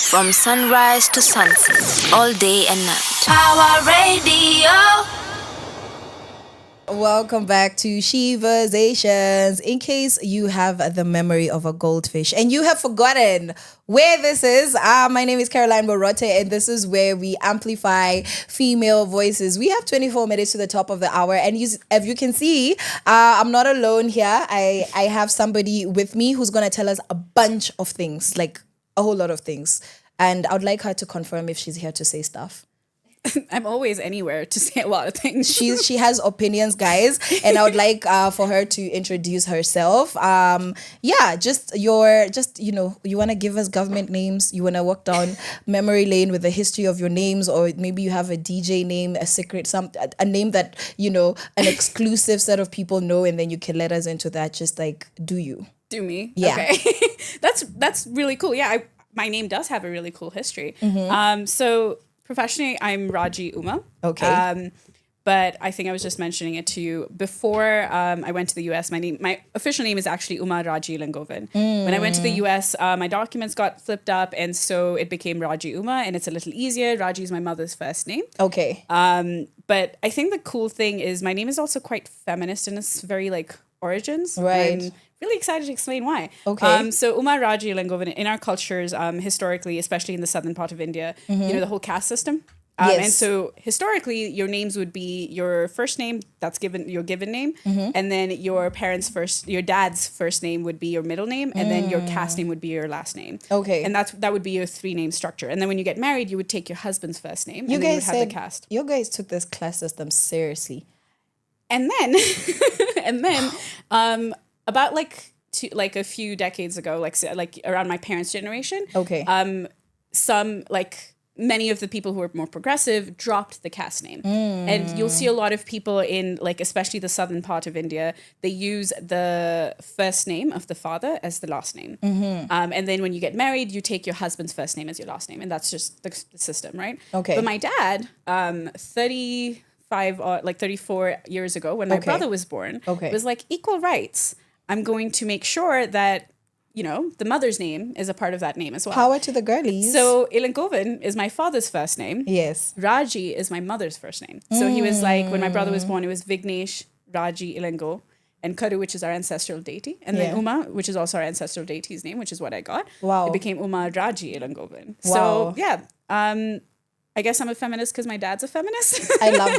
From sunrise to sunset, all day and night. Power Radio. Welcome back to Sheversations. In case you have the memory of a goldfish and you have forgotten where this is, my name is Caroline Murote, and this is where we amplify female voices. We have 24 minutes to the top of the hour, and as you can see, I'm not alone here. I have somebody with me who's going to tell us a bunch of things, like a whole lot of things. And I would like her to confirm if she's here to say stuff. I'm always anywhere to say a lot of things. She has opinions, guys, and I would like for her to introduce herself. You want to give us government names. You want to walk down memory lane with the history of your names, or maybe you have a DJ name, a secret, a name that an exclusive set of people know, and then you can let us into that. Just like, do me? Yeah. Okay. That's really cool. Yeah, my name does have a really cool history. Mm-hmm. So professionally, I'm Raji Uma. Okay. But I think I was just mentioning it to you before I went to the US. My official name is actually Uma Raji Lengovan. When I went to the US, my documents got flipped up, and so it became Raji Uma, and it's a little easier. Raji is my mother's first name. Okay. But I think the cool thing is my name is also quite feminist in its very origins. Right. I'm really excited to explain why. Okay. So Uma Raji Lengovan, in our cultures, historically, especially in the southern part of India, the whole caste system. Yes. And so historically, your names would be your first name, that's your given name, and then your dad's first name would be your middle name, and then your caste name would be your last name. Okay. And that would be your 3-name structure. And then when you get married, you would take your husband's first name, You and then you guys would have said the caste. you guys took this class system seriously. And then, about a few decades ago, like around my parents' generation. Okay. Many of the people who were more progressive dropped the caste name. And you'll see a lot of people in especially the southern part of India, they use the first name of the father as the last name. And then when you get married, you take your husband's first name as your last name. And that's just the system, right? Okay. But my dad, 34 years ago, when my brother was born, was like, equal rights. I'm going to make sure that the mother's name is a part of that name as well. Power to the girlies. So Ilangovan is my father's first name. Yes. Raji is my mother's first name. So he was like, when my brother was born, it was Vignesh, Raji, Ilango, and Kadu, which is our ancestral deity. And then Uma, which is also our ancestral deity's name, which is what I got. Wow. It became Uma Raji Ilangovan. Wow. So yeah, I guess I'm a feminist because my dad's a feminist. I love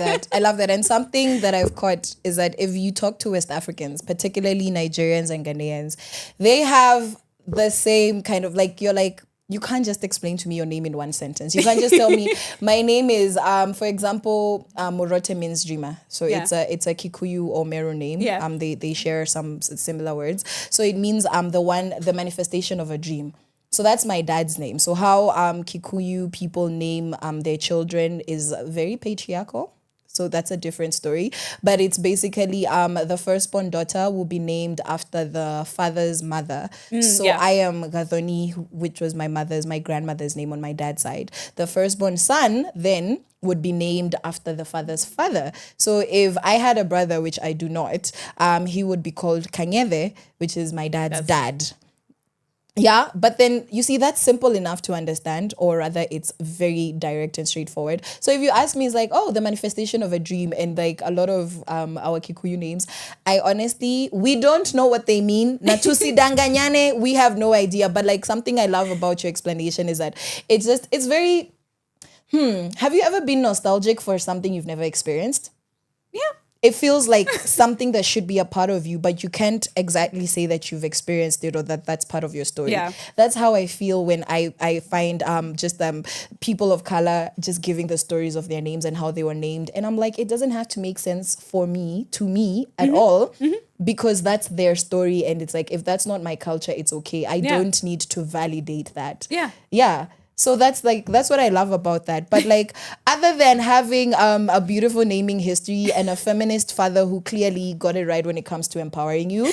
that. And something that I've caught is that if you talk to West Africans, particularly Nigerians and Ghanaians, they have the same kind of you can't just explain to me your name in one sentence. You can't just tell me my name is, for example, Murote means dreamer. So it's a Kikuyu or Meru name. Yeah. They share some similar words. So it means the manifestation of a dream. So that's my dad's name. So how Kikuyu people name their children is very patriarchal. So that's a different story. But it's basically the firstborn daughter will be named after the father's mother. I am Gathoni, which was my grandmother's name on my dad's side. The firstborn son then would be named after the father's father. So if I had a brother, which I do not, he would be called Kanyeve, which is my dad's dad. Yeah, but then you see that's simple enough to understand, or rather it's very direct and straightforward. So if you ask me, it's like, oh, the manifestation of a dream, and like a lot of our Kikuyu names, we don't know what they mean. Natusi danganyane, we have no idea. But like something I love about your explanation is that it's very, have you ever been nostalgic for something you've never experienced? Yeah. It feels like something that should be a part of you, but you can't exactly say that you've experienced it or that that's part of your story. Yeah. That's how I feel when I find people of color just giving the stories of their names and how they were named. And I'm like, it doesn't have to make sense to me at all, because that's their story. And it's like, if that's not my culture, it's okay. I don't need to validate that. Yeah. Yeah. So that's what I love about that. But like, other than having a beautiful naming history and a feminist father who clearly got it right when it comes to empowering you,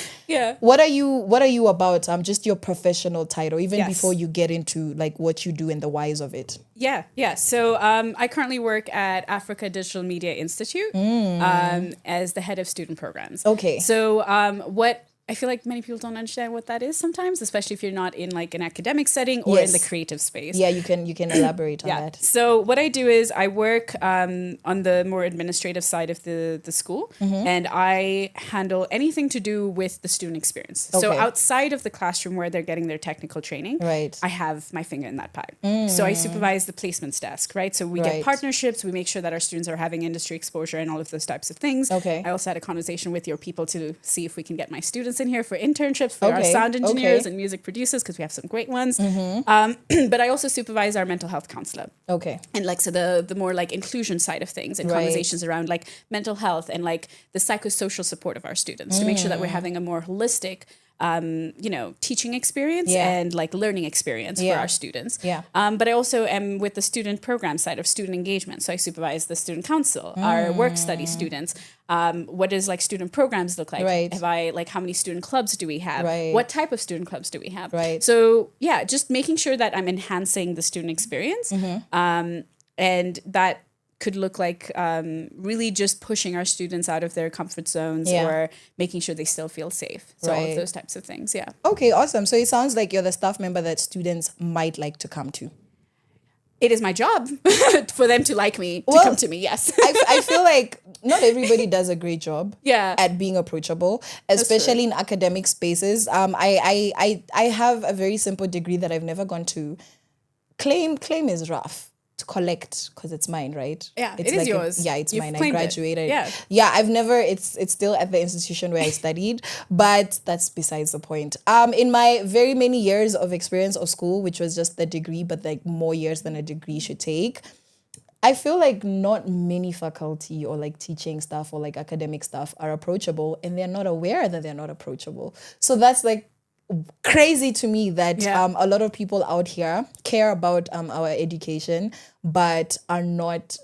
what are you about? Just your professional title, even before you get into like what you do and the whys of it. Yeah. So I currently work at Africa Digital Media Institute as the head of student programs. Okay. So what I feel like many people don't understand what that is sometimes, especially if you're not in like an academic setting or in the creative space. Yeah, you can elaborate on that. So what I do is I work on the more administrative side of the school, and I handle anything to do with the student experience. So outside of the classroom where they're getting their technical training, I have my finger in that pie. So I supervise the placements desk, right? So we get partnerships, we make sure that our students are having industry exposure and all of those types of things. I also had a conversation with your people to see if we can get my students in here for internships for our sound engineers and music producers, because we have some great ones. But I also supervise our mental health counselor. And like, so the more like inclusion side of things and conversations around like mental health and like the psychosocial support of our students to make sure that we're having a more holistic teaching experience and like learning experience for our students. But I also am with the student program side of student engagement. So I supervise the student council, our work study students. What does like student programs look like? Have I like, how many student clubs do we have? What type of student clubs do we have? So yeah, just making sure that I'm enhancing the student experience. And that could look like really just pushing our students out of their comfort zones or making sure they still feel safe. So all of those types of things, Okay, awesome. So it sounds like you're the staff member that students might like to come to. It is my job for them to like me, to come to me, yes. I feel like not everybody does a great job at being approachable, especially in academic spaces. I have a very simple degree that I've never gone to. Claim is rough. To collect, because it's mine, right? Yeah, it's it is yours. It's You've mine. I claimed graduated. it. I've never. It's still at the institution where I studied, but that's besides the point. In my very many years of experience of school, which was just the degree, but like more years than a degree should take, I feel like not many faculty or like teaching staff or like academic staff are approachable, and they're not aware that they're not approachable. So that's like crazy to me that a lot of people out here care about our education but are not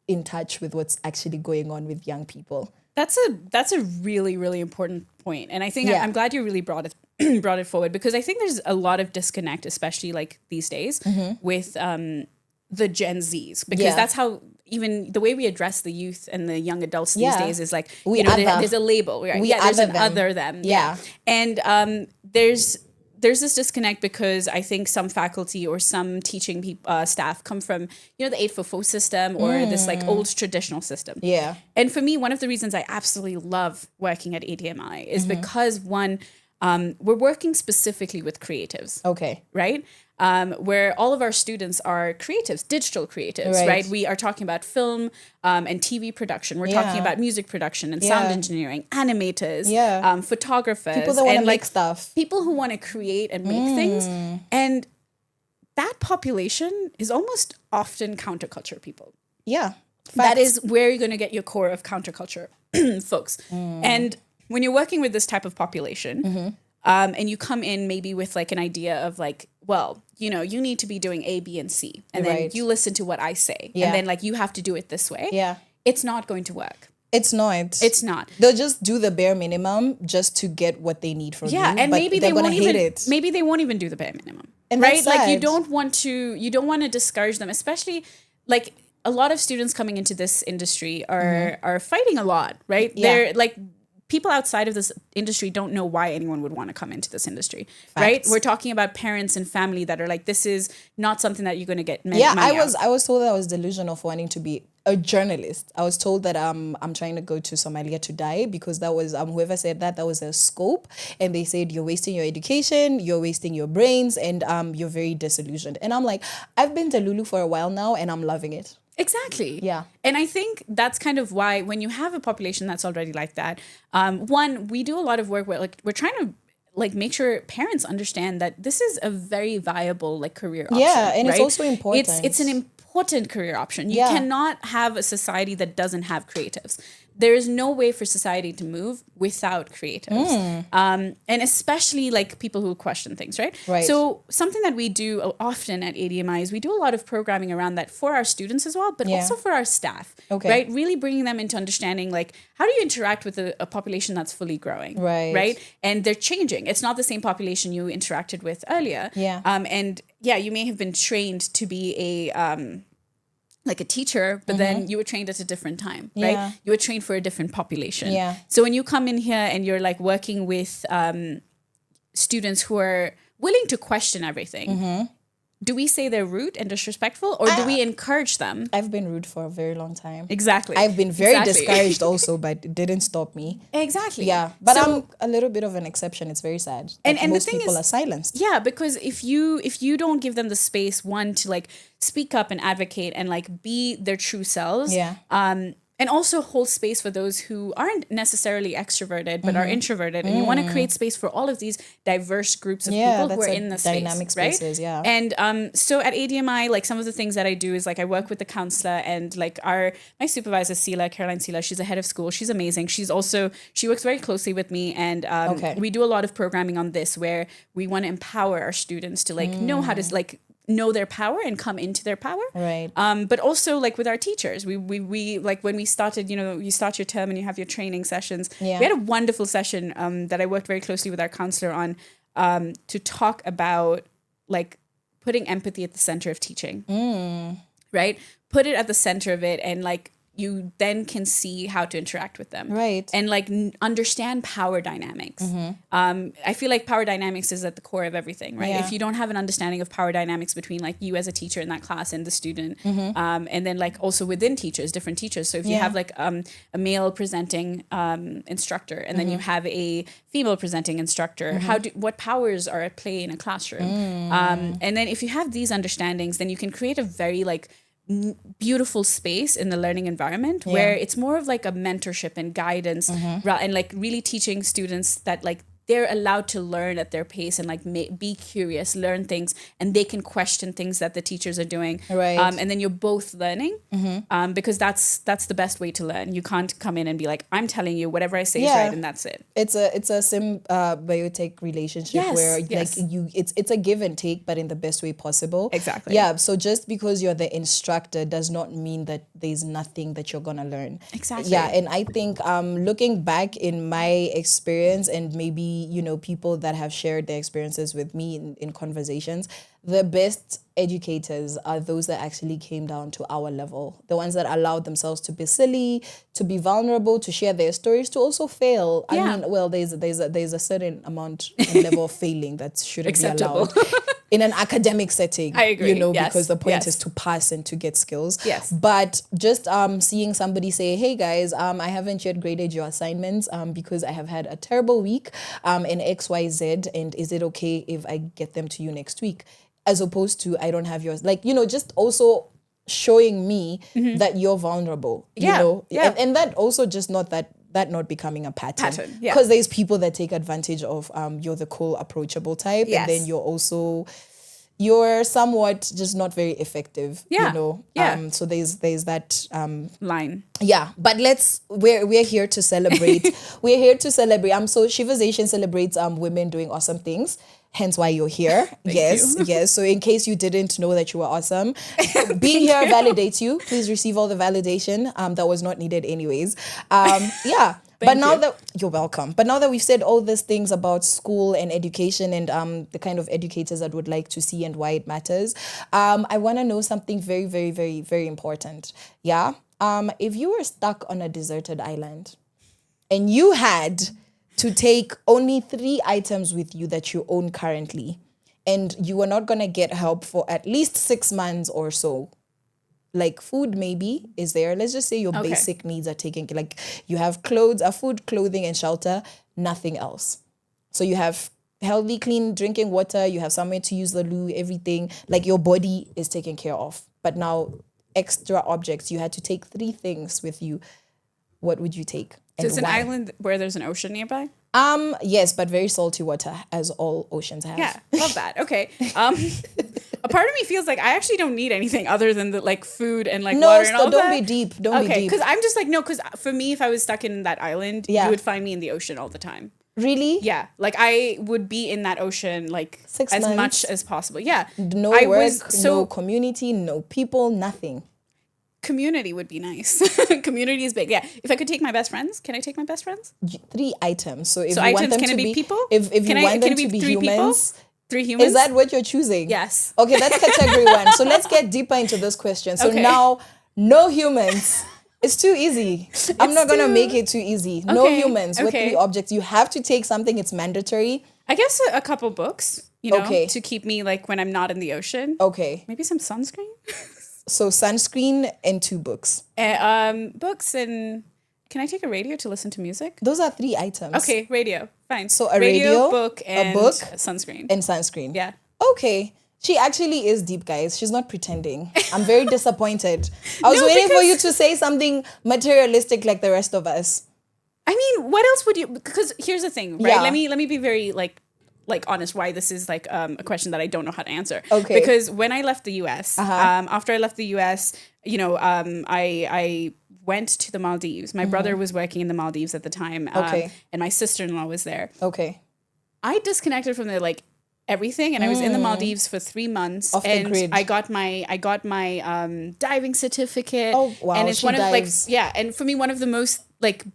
in touch with what's actually going on with young people. That's a really, really important point. And I think I'm glad you really brought it forward, because I think there's a lot of disconnect, especially like these days with the Gen Zs, because that's how even the way we address the youth and the young adults these days is like, there's a label, right? There's an other them. And there's this disconnect because I think some faculty or some teaching staff come from, the 844 system or this like old traditional system. And for me, one of the reasons I absolutely love working at ADMI is because one, we're working specifically with creatives. Right? Where all of our students are creatives, digital creatives, right? We are talking about film and TV production. We're talking about music production and sound engineering, animators, photographers. People that want to make stuff. People who want to create and make things. And that population is almost often counterculture people. That is where you're going to get your core of counterculture folks. And when you're working with this type of population, and you come in maybe with like an idea of like, well, you need to be doing A, B, and C. And then you listen to what I say. And then like you have to do it this way. It's not going to work. It's not. It's not. They'll just do the bare minimum just to get what they need from you. And maybe they won't even hate it. Maybe they won't even do the bare minimum. And right? That's sad. Like you don't want to discourage them, especially like a lot of students coming into this industry are fighting a lot, right? They're like, people outside of this industry don't know why anyone would want to come into this industry, right? We're talking about parents and family that are like, this is not something that you're going to get money out. I was told that I was delusional for wanting to be a journalist. I was told that I'm trying to go to Somalia to die because that was whoever said that was their scope, and they said you're wasting your education, you're wasting your brains, and you're very disillusioned. And I'm like, I've been to Lulu for a while now, and I'm loving it. Exactly. And I think that's kind of why when you have a population that's already like that, one, we do a lot of work where like we're trying to like make sure parents understand that this is a very viable like career option. And it's also important. It's an important career option. You cannot have a society that doesn't have creatives. There is no way for society to move without creatives. And especially like people who question things, right? So something that we do often at ADMI is we do a lot of programming around that for our students as well, but also for our staff, right? Really bringing them into understanding like, how do you interact with a population that's fully growing, right? And they're changing. It's not the same population you interacted with earlier. And you may have been trained to be a like a teacher, but then you were trained at a different time, right? Yeah. You were trained for a different population. Yeah. So when you come in here and you're like working with students who are willing to question everything, do we say they're rude and disrespectful, or do we encourage them? I've been rude for a very long time. Exactly. I've been very discouraged also, but it didn't stop me. Exactly. Yeah, but So- I'm a little bit of an exception. It's very sad. And Like, the most thing people is- are silenced. Yeah, because if you don't give them the space, one, to like speak up and advocate and like be their true selves, Yeah. and also hold space for those who aren't necessarily extroverted but are introverted, and you want to create space for all of these diverse groups of Yeah, people who that's are a in the dynamic space, right? spaces, yeah. And so at ADMI, like some of the things that I do is like I work with the counselor, and like my supervisor Caroline Sela, she's a head of school. She's amazing. She works very closely with me, and we do a lot of programming on this where we want to empower our students to like know how to like know their power and come into their power. Right. But also like with our teachers, we like when we started, you start your term and you have your training sessions. Yeah. We had a wonderful session that I worked very closely with our counselor on to talk about like putting empathy at the center of teaching. Right? Put it at the center of it, and like you then can see how to interact with them. Right. And like understand power dynamics. I feel like power dynamics is at the core of everything, right? Yeah. If you don't have an understanding of power dynamics between like you as a teacher in that class and the student, and then like also within teachers, different teachers. So if you have like a male presenting instructor, and then you have a female presenting instructor, what powers are at play in a classroom? And then if you have these understandings, then you can create a very like beautiful space in the learning environment where it's more of like a mentorship and guidance and like really teaching students that like they're allowed to learn at their pace and like be curious, learn things, and they can question things that the teachers are doing. Right. And then you're both learning because that's the best way to learn. You can't come in and be like, I'm telling you whatever I say is right and that's it. It's a symbiotic relationship Yes, where yes. like it's a give and take, but in the best way possible. Exactly. Yeah. So just because you're the instructor does not mean that there's nothing that you're gonna learn. Exactly. Yeah. And I think looking back in my experience, and maybe people that have shared their experiences with me in conversations, the best educators are those that actually came down to our level, the ones that allowed themselves to be silly, to be vulnerable, to share their stories, to also fail. Yeah. I mean, well, there's a certain amount and level of failing that shouldn't Acceptable. be allowed in an academic setting. I agree. Yes. Because the point Yes. is to pass and to get skills. Yes. But just seeing somebody say, hey guys, I haven't yet graded your assignments because I have had a terrible week in XYZ, and is it okay if I get them to you next week? As opposed to, I don't have yours. Like, just also showing me that you're vulnerable. Yeah. Yeah. And that also just not that not becoming a pattern. Yeah. Because there's people that take advantage of you're the cool, approachable type. Yes. And then you're somewhat just not very effective. Yeah. Yeah. So there's that Line. yeah, but we're here to celebrate. We're here to celebrate. So Sheversations celebrates women doing awesome things. Hence why you're here. Yes. So in case you didn't know that you were awesome, being here validates you. Please receive all the validation that was not needed anyways. Yeah. But now that you're welcome. But now that we've said all these things about school and education and the kind of educators that would like to see and why it matters, I want to know something very, very, very, very important. Yeah. If you were stuck on a deserted island and you had to take only 3 items with you that you own currently, and you were not going to get help for at least 6 months or so, like food maybe is there. Let's just say your basic needs are taken. Like you have clothes, food, clothing, and shelter, nothing else. So you have healthy, clean drinking water, you have somewhere to use the loo, everything. Like your body is taken care of. But now extra objects, you had to take 3 things with you. What would you take? So And it's an why? island where there's an ocean nearby? Yes, but very salty water, as all oceans have. Yeah, love that. Okay. A part of me feels like I actually don't need anything other than the like food and like water and all don't that. be deep. Don't be Okay, deep. because I'm just like, no, because for me, if I was stuck in that island, Yeah. you would find me in the ocean all the time. Really? Yeah, like I would be in that ocean like 6 as months? much as possible. Yeah. No I work, was no community, no people, nothing. Community would be nice. Community is big. Yeah. If I could take my best friends, can I take my best friends? 3 items. So if So you want items, them can to it be be people? if Can you want can them it be to be 3 people? humans, 3 humans. Is that what you're choosing? Yes. Okay, that's category 1. So let's get deeper into this question. So now, no humans. It's too easy. I'm not going to make it too easy. No humans with 3 objects. You have to take something. It's mandatory. I guess a couple books, to keep me like when I'm not in the ocean. Okay. Maybe some sunscreen. So sunscreen and 2 books. Books and can I take a radio to listen to music? Those are 3 items. Okay, radio. Fine. So a radio, book, and a book, sunscreen. And sunscreen. Yeah. Okay. She actually is deep, guys. She's not pretending. I'm very disappointed. I was waiting for you to say something materialistic like the rest of us. I mean, what else would you? Because here's the thing, right? Yeah. Let me be very like honest. Why this is like a question that I don't know how to answer. Okay. Because when I left the US, after I left the US, I went to the Maldives. My brother was working in the Maldives at the time. And my sister-in-law was there. Okay. I disconnected from the everything, and I was in the Maldives for 3 months. Off the grid. I got my diving certificate. Oh wow! And it's she one dives. of and for me, one of the most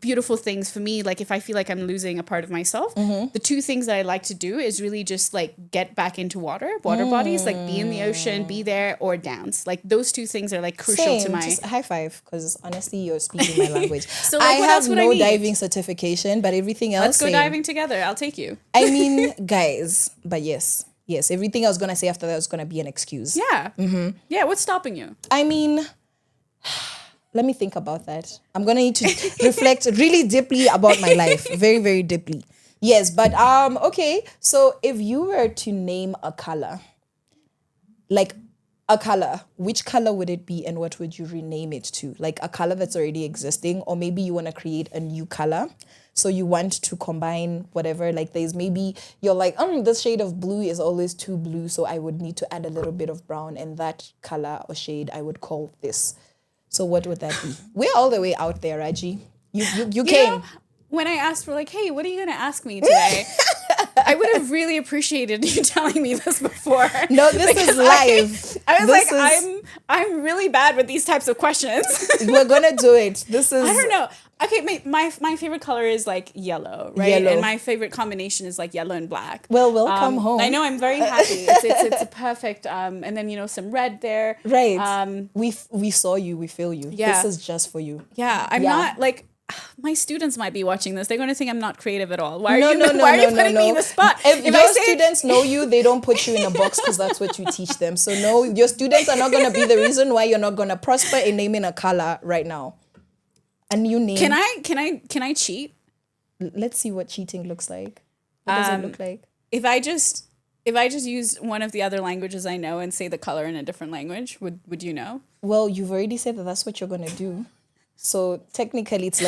beautiful things for me, if I feel like I'm losing a part of myself, the 2 things that I like to do is really just get back into water bodies, be in the ocean, be there, or dance. Those 2 things are crucial Same. to my. Just high five, because honestly, you're speaking my language. So I what have else would I no need? diving certification, but everything else. Let's go same. diving together. I'll take you. I mean, guys, but yes, everything I was gonna say after that was gonna be an excuse. Yeah. Mm-hmm. Yeah. What's stopping you? I mean, let me think about that. I'm gonna need to reflect really deeply about my life, very, very deeply. Yes, but okay. So if you were to name a color, which color would it be, and what would you rename it to? A color that's already existing, or maybe you want to create a new color. So you want to combine whatever, there's maybe you're this shade of blue is always too blue, so I would need to add a little bit of brown, and that color or shade I would call this. So what would that be? We're all the way out there, Raji. You came. When I asked for hey, what are you going to ask me today? I would have really appreciated you telling me this before. No, this is live. I was I'm really bad with these types of questions. We're gonna do it. This is. I don't know. Okay, my favorite color is yellow, right? Yellow. And my favorite combination is yellow and black. Well, welcome home. I know, I'm very happy. It's a perfect. And then some red there. Right. We saw you. We feel you. Yeah. This is just for you. Yeah, I'm not my students might be watching this. They're going to think I'm not creative at all. Why are you putting me in the spot? If your students know you, they don't put you in a box because that's what you teach them. So no, your students are not going to be the reason why you're not going to prosper in naming a color right now. A new name. Can I cheat? Let's see what cheating looks like. What does it look like? If I just use one of the other languages I know and say the color in a different language, would you know? Well, you've already said that that's what you're going to do. So technically, it's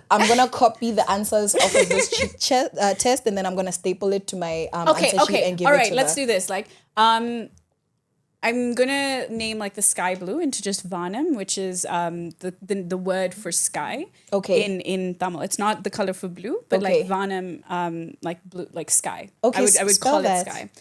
I'm going to copy the answers off of this test, and then I'm going to staple it to my answer sheet and give it to all right, let's do this. I'm going to name the sky blue into just Vanam, which is the word for sky. Okay. In Tamil. It's not the color for blue, but Vanam, blue, sky. Okay, I would call it sky.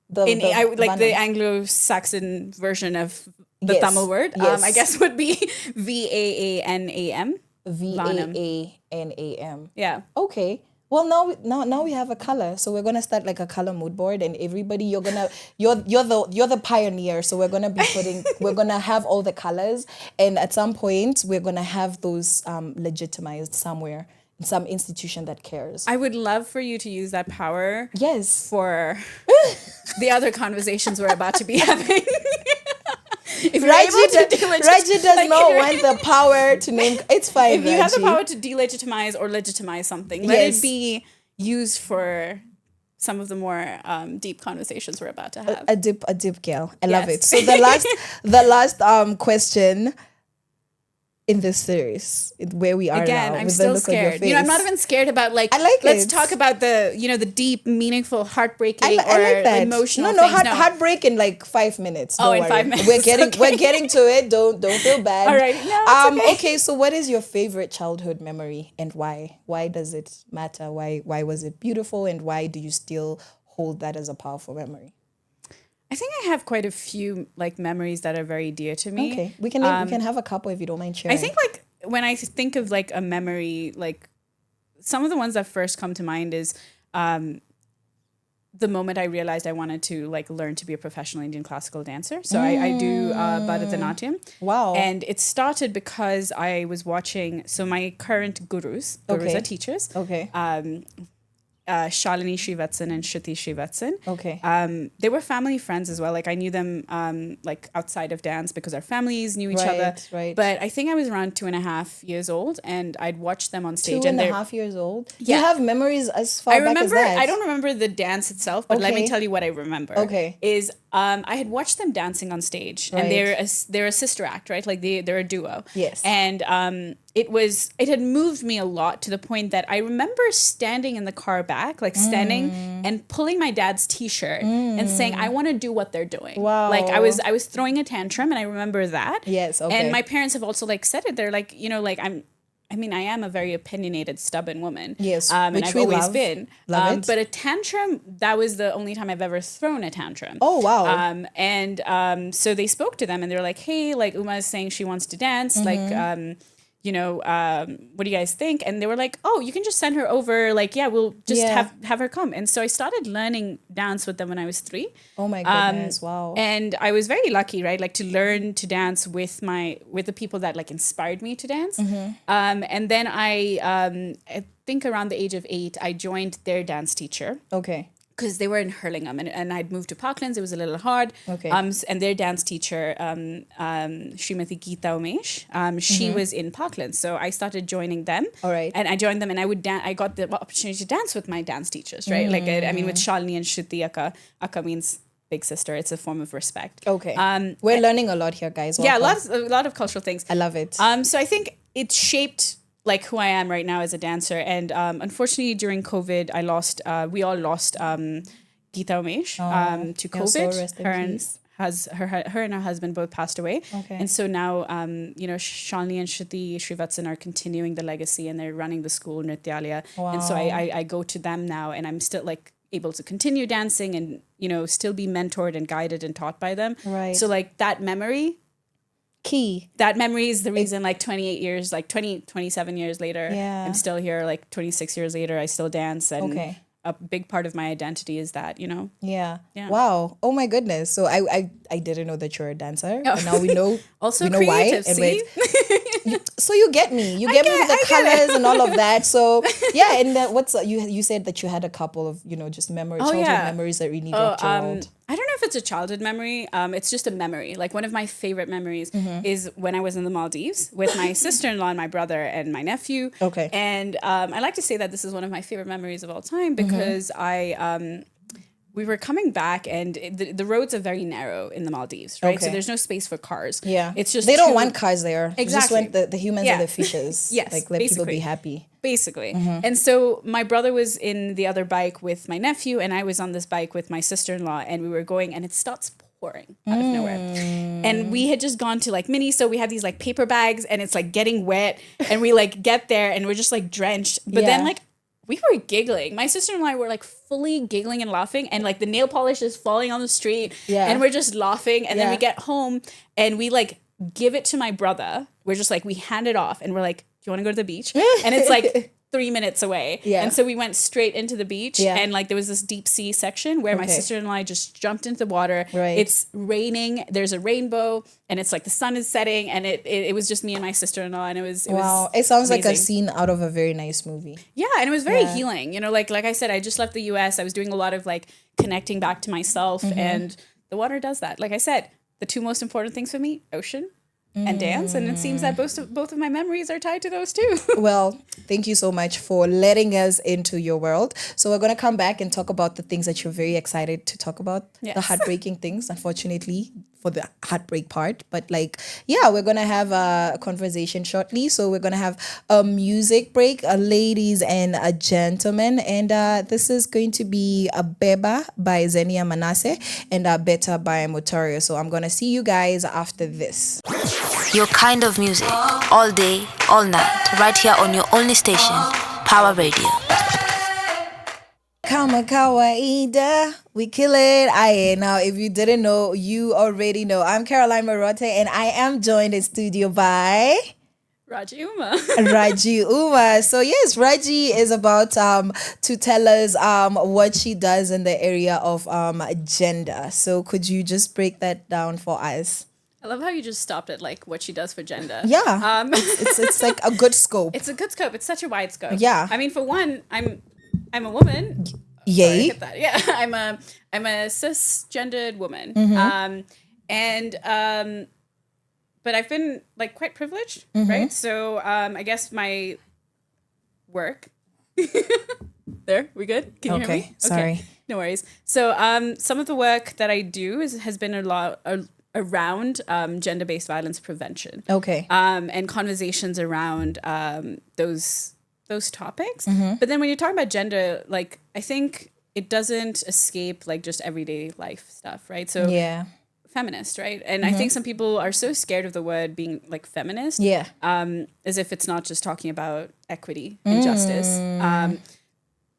The Anglo-Saxon version of the Tamil word, I guess would be VAANAM. VAANAM. Yeah. Okay. Well, now we have a color, so we're gonna start a color mood board, and everybody you're the pioneer. So we're gonna have all the colors, and at some point we're gonna have those legitimized somewhere in some institution that cares. I would love for you to use that power. Yes. For the other conversations we're about to be having. If Raji does not want the power to name. It's fine. If you have the power to delegitimize or legitimize something, let it be used for some of the more deep conversations we're about to have. A deep girl. I love it. So the last question in this series, where we are again, now, I'm with still the look scared. of your face. I'm not even scared about let's talk about the deep, meaningful, heartbreaking or emotional things. Heartbreak in 5 minutes. Don't worry. 5 minutes. We're getting to it. Don't feel bad. All right. No, it's okay. So what is your favorite childhood memory, and why? Why does it matter? Why was it beautiful, and why do you still hold that as a powerful memory? I think I have quite a few memories that are very dear to me. Okay, we can have a couple if you don't mind sharing. I think when I think of a memory, some of the ones that first come to mind is the moment I realized I wanted to like learn to be a professional Indian classical dancer. So I do Bharatanatyam. Wow. And it started because I was watching, so my current gurus Okay. are teachers. Okay. Shalini Srivatsan and Shruti Srivatsan. Okay. They were family friends as well. Like I knew them like outside of dance because our families knew each other. Right. But I think I was around 2.5 years old and I'd watched them on stage. 2.5 years old? Yeah. You have memories as far I back as remember, that? I don't remember the dance itself, but let me Okay. tell you what I remember. Okay. Is I had watched them dancing on stage, and they're a sister act, right? Like they're a duo. Yes. And it had moved me a lot to the point that I remember standing in the car back, like standing and pulling my dad's t-shirt and saying, I want to do what they're doing. Wow. Like I was throwing a tantrum, and I remember that. Yes, okay. And my parents have also like said it. They're like, you know, like I mean, I am a very opinionated, stubborn woman. Yes, and which I've we always love. been. Love it. But a tantrum, that was the only time I've ever thrown a tantrum. Oh, wow. So they spoke to them, and they were like, hey, like Uma is saying she wants to dance. Like, you know, what do you guys think? And they were like, oh, you can just send her over. Like, yeah, we'll just have her come. And so I started learning dance with them when I was 3. Oh my goodness, wow. And I was very lucky, right? Like to learn to dance with the people that like inspired me to dance. And then I think around the age of 8, I joined their dance teacher. Okay. Because they were in Hurlingham, and I'd moved to Parklands. It was a little hard. Okay. And their dance teacher, Srimati Geeta Umesh, she was in Parklands. So I started joining them. All right. And I joined them, and I got the opportunity to dance with my dance teachers, right? Like, I mean, with Shalini and Shruti, Akka means big sister. It's a form of respect. Okay. We're learning a lot here, guys. Yeah, Welcome. a lot of cultural things. I love it. So I think it shaped like who I am right now as a dancer. And unfortunately, during COVID, we all lost Geeta Umesh to COVID. So rest in peace. Her and her husband both passed away. Okay. And so now, you know, Shalini and Shruti Srivatsan are continuing the legacy, and they're running the school, Nrityalaya. Wow. And so I go to them now, and I'm still like able to continue dancing and, you know, still be mentored and guided and taught by them. Right. So like that memory is the reason like 28 years, like 27 years later, Yeah. I'm still here. Like 26 years later, I still dance. And Okay. a big part of my identity is that, you know. Yeah. Yeah. Wow. Oh my goodness. So I didn't know that you're a dancer. And now we know Also we know creative, why. see? So you get me. You get me with the colors and all of that. So yeah, and you said that you had a couple of, you know, just childhood memories that really rocked your world. I don't know if it's a childhood memory. It's just a memory. Like one of my favorite memories is when I was in the Maldives with my sister-in-law and my brother and my nephew. Okay. And I like to say that this is one of my favorite memories of all time because we were coming back, and the roads are very narrow in the Maldives, right? Okay. So there's no space for cars. Yeah. It's just they don't want cars there. They just Exactly. want the humans and the fishes. Yes, Like let people basically. be happy. Basically. And so my brother was in the other bike with my nephew, and I was on this bike with my sister-in-law, and we were going, and it starts pouring out of nowhere. And we had just gone to like Mini, so we had these like paper bags, and it's like getting wet, and we like get there and we're just like drenched. But Yeah. then like we were giggling. My sister and I were like fully giggling and laughing, and like the nail polish is falling on the street, Yeah. and we're just laughing. And then Yeah. we get home and we like give it to my brother. We're just like, we hand it off, and we're like, do you want to go to the beach? And it's like 3 minutes away. Yeah. And so we went straight into the beach, Yeah. and like there was this deep sea section where my Okay. sister-in-law and I just jumped into the water. Right. It's raining, there's a rainbow, and it's like the sun is setting, and it was just me and my sister-in-law, and it was Wow. It sounds like a amazing. scene out of a very nice movie. Yeah, and it was very Yeah. healing. You know, like I said, I just left the US. I was doing a lot of like connecting back to myself, and the water does that. Like I said, the two most important things for me, ocean and dance, and it seems that both of my memories are tied to those two. Well, thank you so much for letting us into your world. So we're going to come back and talk about the things that you're very excited to talk about, the Yes. heartbreaking things, unfortunately, for the heartbreak part. But like, yeah, we're going to have a conversation shortly. So we're going to have a music break, ladies and gentlemen. And this is going to be a Beba by Zenia Manasseh and Beta by Motorio. So I'm going to see you guys after this. Your kind of music, all day, all night, right here on your only station, Power Radio. Kama kawaida, we kill it. Aye. Now, if you didn't know, you already know. I'm Caroline Murote, and I am joined in studio by Raji Uma. Raji Uma. So yes, Raji is about to tell us what she does in the area of gender. So could you just break that down for us? I love how you just stopped at like what she does for gender. Yeah, it's like a good scope. It's a good scope. It's such a wide scope. Yeah. I mean, for one, I'm a woman. Yay. Sorry, hit that. Yeah, I'm a cisgendered woman. But I've been like quite privileged, right? So I guess my work. There, we good? Can you hear me? Sorry. Okay, no worries. So some of the work that I do has been a lot around gender-based violence prevention. Okay. And conversations around those topics. But then when you're talking about gender, like I think it doesn't escape like just everyday life stuff, right? So yeah. feminist, right? And I think some people are so scared of the word being like feminist, Yeah. as if it's not just talking about equity and justice.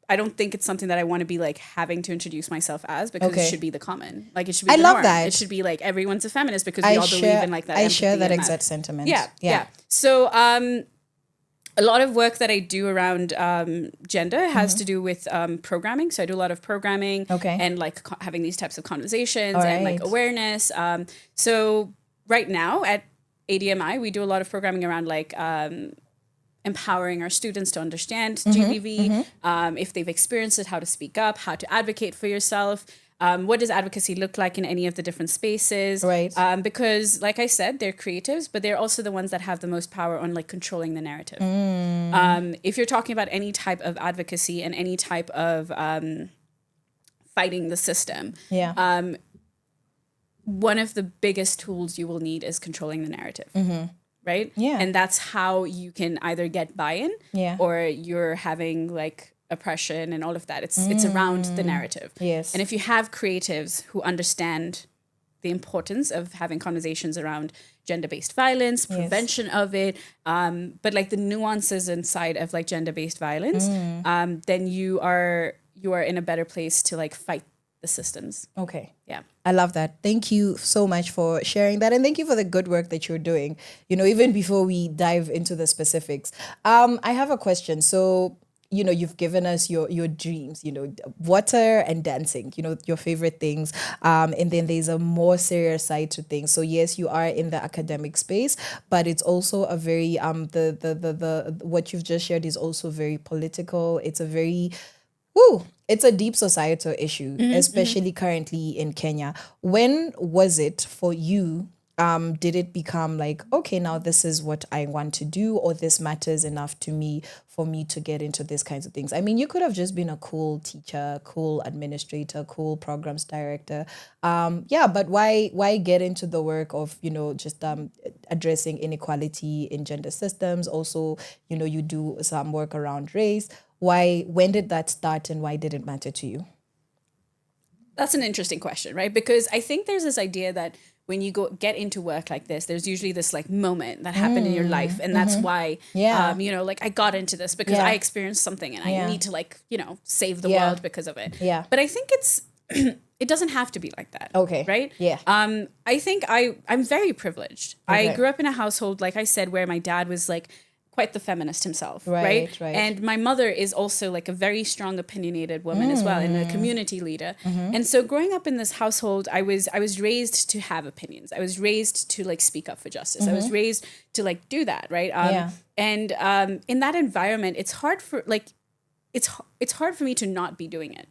I don't think it's something that I want to be like having to introduce myself as, because Okay. it should be the common. Like it should be I the love norm. that. It should be like everyone's a feminist because we all believe in like that. I share empathy that and exact sentiment. Yeah. So a lot of work that I do around gender has to do with programming. So I do a lot of programming and like having these types of conversations and like awareness. So right now at ADMI, we do a lot of programming around like empowering our students to understand GBV, if they've experienced it, how to speak up, how to advocate for yourself. What does advocacy look like in any of the different spaces? Right. Because like I said, they're creatives, but they're also the ones that have the most power on like controlling the narrative. If you're talking about any type of advocacy and any type of fighting the system, one of the biggest tools you will need is controlling the narrative. Right? Yeah. And that's how you can either get buy-in or you're having like oppression and all of that. It's around the narrative. Yes. And if you have creatives who understand the importance of having conversations around gender-based violence, prevention of it, but like the nuances inside of like gender-based violence, then you are in a better place to like fight the systems. Okay. Yeah. I love that. Thank you so much for sharing that. And thank you for the good work that you're doing. You know, even before we dive into the specifics, I have a question. So, you know, you've given us your dreams, you know, water and dancing, you know, your favorite things. And then there's a more serious side to things. So yes, you are in the academic space, but it's also a very, the what you've just shared is also very political. It's a very, it's a deep societal issue, especially currently in Kenya. When was it for you? Did it become like, okay, now this is what I want to do, or this matters enough to me for me to get into these kinds of things? I mean, you could have just been a cool teacher, cool administrator, cool programs director. But why get into the work of, you know, just addressing inequality in gender systems? Also, you know, you do some work around race. When did that start, and why did it matter to you? That's an interesting question, right? Because I think there's this idea that when you get into work like this, there's usually this like moment that happened in your life. And that's why, you know, like I got into this because I experienced something and I need to like, you know, save the world because of it. Yeah. But I think it doesn't have to be like that. Okay. Right? Yeah. I think I'm very privileged. Okay. I grew up in a household, like I said, where my dad was like quite the feminist himself, right? And my mother is also like a very strong, opinionated woman as well, and a community leader. And so growing up in this household, I was raised to have opinions. I was raised to like speak up for justice. I was raised to like do that, right? And in that environment, it's hard for like, it's hard for me to not be doing it,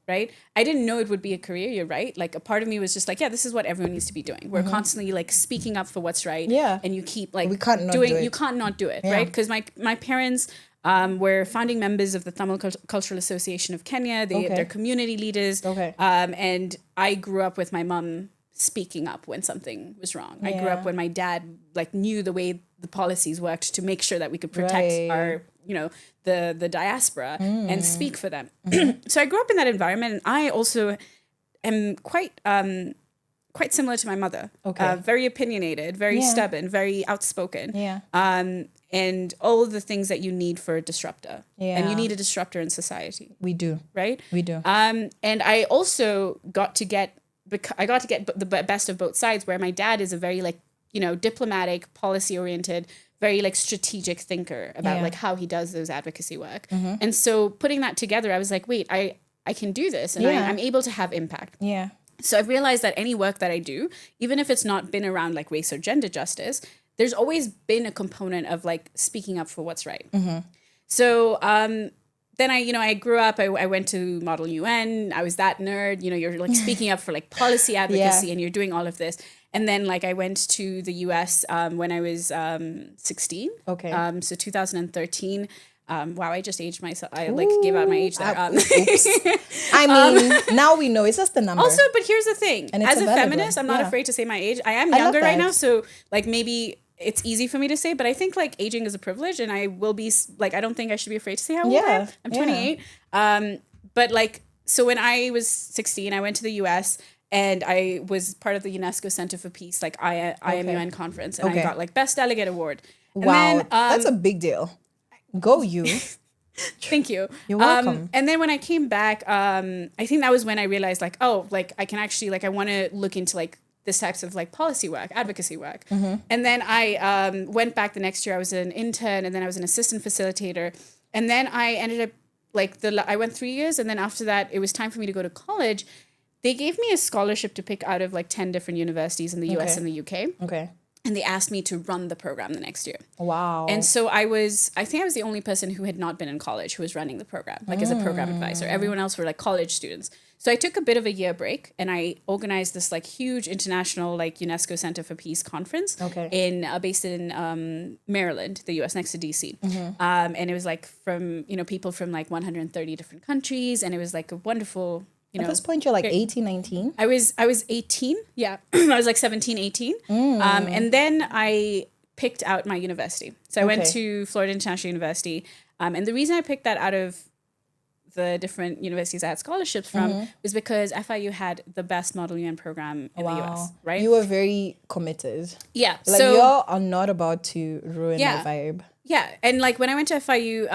right? I didn't know it would be a career, you're right. Like a part of me was just like, yeah, this is what everyone needs to be doing. We're constantly like speaking up for what's right. Yeah. And you keep like We can't not do it. you can't not do it, right? Because my parents were founding members of the Tamil Cultural Association of Kenya. They're community leaders. Okay. And I grew up with my mom speaking up when something was wrong. I grew up when my dad like knew the way the policies worked to make sure that we could protect our, you know, the diaspora and speak for them. So I grew up in that environment, and I also am quite similar to my mother. Okay. Very opinionated, very stubborn, very outspoken. Yeah. And all of the things that you need for a disruptor. Yeah. And you need a disruptor in society. We do. Right? We do. And I also got to get the best of both sides, where my dad is a very like, you know, diplomatic, policy-oriented, very like strategic thinker about like how he does those advocacy work. And so putting that together, I was like, wait, I can do this, and I'm able to have impact. Yeah. So I've realized that any work that I do, even if it's not been around like race or gender justice, there's always been a component of like speaking up for what's right. So then I grew up, I went to Model UN, I was that nerd, you're like speaking up for like policy advocacy and you're doing all of this. And then like I went to the US when I was 16. Okay. So 2013. Wow, I just aged myself. I like gave out my age there. Oops. I mean, now we know it's just the number. Also, but here's the thing. And it's as a a valid feminist, one. I'm not Yeah. afraid to say my age. I am love younger right that. now, so like maybe it's easy for me to say, but I think like aging is a privilege, and I will be like, I don't think I should be afraid to say how old I am. I'm 28. But like, so when I was 16, I went to the US and I was part of the UNESCO Center for Peace, like IMUN conference, and I got like Best Delegate Award. And Wow, then, that's a big deal. Go you. Thank you. You're welcome. And then when I came back, I think that was when I realized like, oh, like I can actually like, I want to look into like this types of like policy work, advocacy work. And then I went back the next year. I was an intern, and then I was an assistant facilitator. And then I ended up like I went 3 years, and then after that, it was time for me to go to college. They gave me a scholarship to pick out of like 10 different universities in the US and the UK. Okay. And they asked me to run the program the next year. Wow. And so I think I was the only person who had not been in college who was running the program, like as a program advisor. Everyone else were like college students. So I took a bit of a year break, and I organized this like huge international like UNESCO Center for Peace conference based in Maryland, the US, next to DC. And it was like from, people from like 130 different countries. And it was like a wonderful, At this point, you're like 18, 19? I was 18. Yeah. I was like 17, 18. And then I picked out my university. So I went to Florida International University. And the reason I picked that out of the different universities I had scholarships from was because FIU had the best Model UN program in the US, right? You were very committed. Yeah. Like, so, you are not about to ruin my vibe. Yeah. And like when I went to FIU,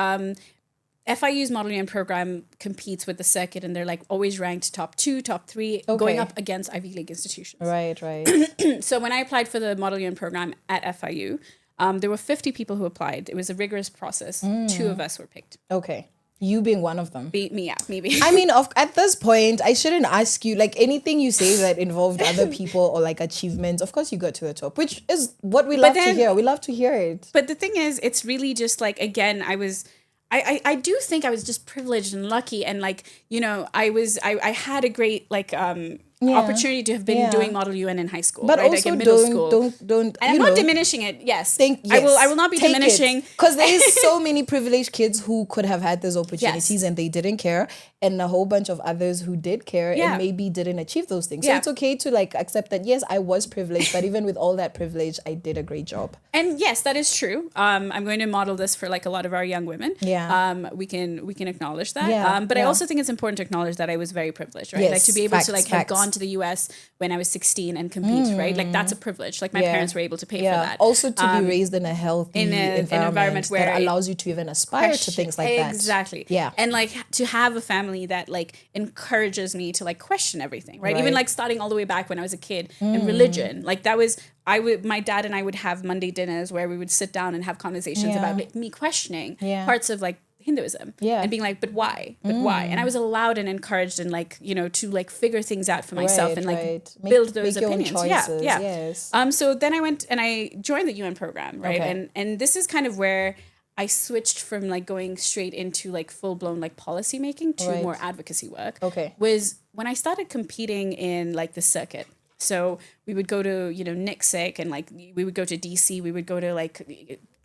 FIU's Model UN program competes with the circuit, and they're like always ranked top 2, top 3, going up against Ivy League institutions. Right. So when I applied for the Model UN program at FIU, there were 50 people who applied. It was a rigorous process. 2 of us were picked. Okay. You being one of them. Maybe. I mean, at this point, I shouldn't ask you, like, anything you say that involved other people or, like, achievements. Of course, you got to the top, which is what we love to hear. We love to hear it. But the thing is, it's really just, like, again, I do think I was just privileged and lucky, and, like, I had a great, like, opportunity to have been doing Model UN in high school, but right? also like in middle school. don't. And I'm not diminishing it. Yes, I will not be Take diminishing, because there is so many privileged kids who could have had those opportunities and they didn't care, and a whole bunch of others who did care and maybe didn't achieve those things. So it's okay to like accept that. Yes, I was privileged, but even with all that privilege, I did a great job. And yes, that is true. I'm going to model this for like a lot of our young women. Yeah. We can acknowledge that. Yeah. But I also think it's important to acknowledge that I was very privileged, right? Yes, like to be able to like have facts. gone to the US when I was 16 and compete, right? Like that's a privilege. Like my parents were able to pay for that. Also to be raised in a healthy environment where that allows you to even aspire to things like that. Exactly. Yeah. And like to have a family that like encourages me to like question everything, right? Even like starting all the way back when I was a kid in religion. Like that was my dad and I would have Monday dinners where we would sit down and have conversations about like, me questioning parts of like Hinduism and being like, but why? And I was allowed and encouraged and like, to like figure things out for myself and like build those opinions. Yes. So then I went and I joined the UN program, right? Okay. And this is kind of where I switched from like going straight into like full blown like policy making to more advocacy work. Okay. Was when I started competing in like the circuit. So we would go to, NICSIC and like we would go to DC, we would go to like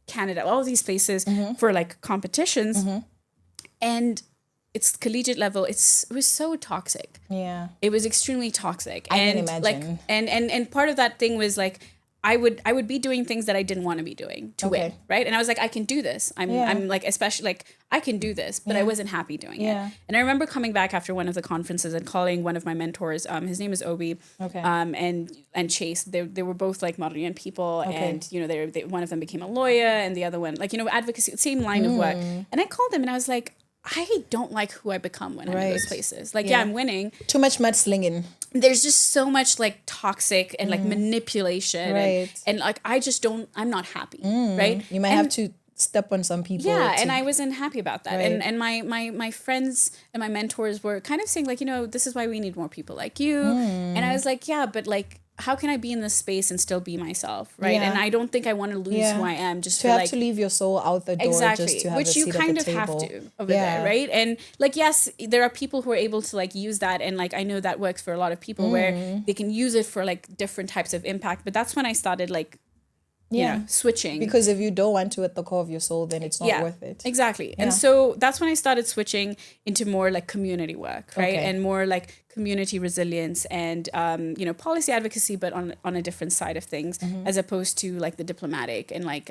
Canada, all of these places for like competitions. And it's collegiate level. It was so toxic. Yeah. It was extremely toxic. I and can like imagine. and part of that thing was like I would be doing things that I didn't want to be doing to win, right? And I was like, I can do this. I'm like, especially like I can do this, but I wasn't happy doing it. And I remember coming back after one of the conferences and calling one of my mentors. His name is Obi. Okay. And Chase. They were both like Model UN people, and they one of them became a lawyer, and the other one like advocacy, same line of work. And I called them and I was like, I don't like who I become when I'm in those Right. places. Like, yeah, I'm winning. Too much mudslinging. There's just so much like toxic and like manipulation. Right. And like, I'm not happy. Right. You might have to step on some people. Yeah, to- and I wasn't happy about that. Right. And my friends and my mentors were kind of saying like, this is why we need more people like you. And I was like, yeah, but like, how can I be in this space and still be myself, right? Yeah. And I don't think I want to lose who I am just to for have like to leave your soul out the door exactly, just to have which a you seat kind at of the have table. to over there, right? And like, yes, there are people who are able to like use that, and like I know that works for a lot of people where they can use it for like different types of impact. But that's when I started like, switching. Because if you don't want to at the core of your soul, then it's not worth it. Exactly. And so that's when I started switching into more like community work, right? Okay. And more like community resilience and, policy advocacy, but on a different side of things, as opposed to like the diplomatic and like,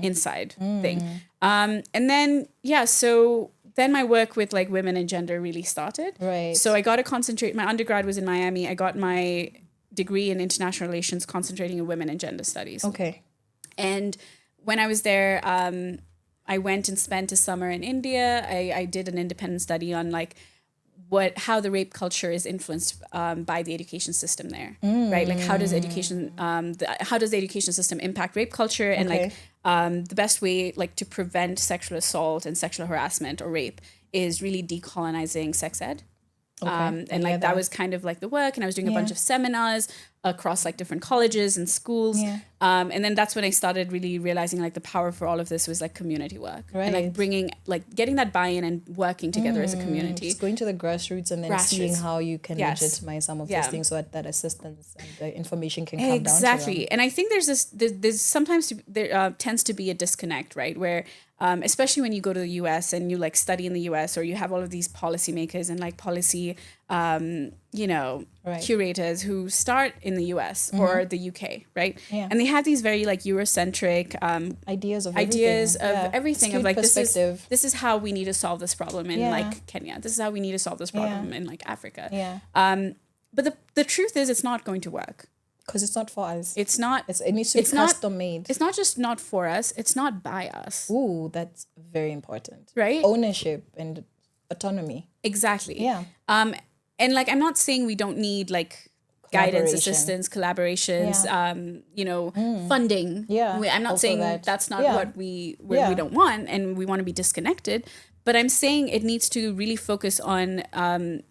inside thing. And then, so then my work with like women and gender really started. Right. So I got to concentrate. My undergrad was in Miami. I got my degree in international relations concentrating in women and gender studies. Okay. And when I was there, I went and spent a summer in India. I did an independent study on like how the rape culture is influenced by the education system there, right? Like how does the education system impact rape culture, and like the best way like to prevent sexual assault and sexual harassment or rape is really decolonizing sex ed. And like that was kind of like the work, and I was doing a bunch of seminars across like different colleges and schools. And then that's when I started really realizing like the power for all of this was like community work, and like getting that buy-in and working together as a community. Just going to the grassroots and then seeing how you can legitimize some of these things so that assistance and the information can come down to them. Exactly. And I think there's sometimes there tends to be a disconnect, right? Where especially when you go to the US and you like study in the US, or you have all of these policymakers and like policy, curators who start in the US or the UK, right? Yeah. And they have these very like Eurocentric ideas of everything of like this perspective. is how we need to solve this problem in like Kenya. This is how we need to solve this problem in like Africa. Yeah. But the truth is it's not going to work. Because it's not for us. It's not. It needs to be custom made. It's not just not for us. It's not by us. Ooh, that's very important. Right? Ownership and autonomy. Exactly. Yeah. And like I'm not saying we don't need like guidance, assistance, collaborations, funding. Yeah. I'm not also saying that's not what we don't want, and we want to be disconnected. But I'm saying it needs to really focus on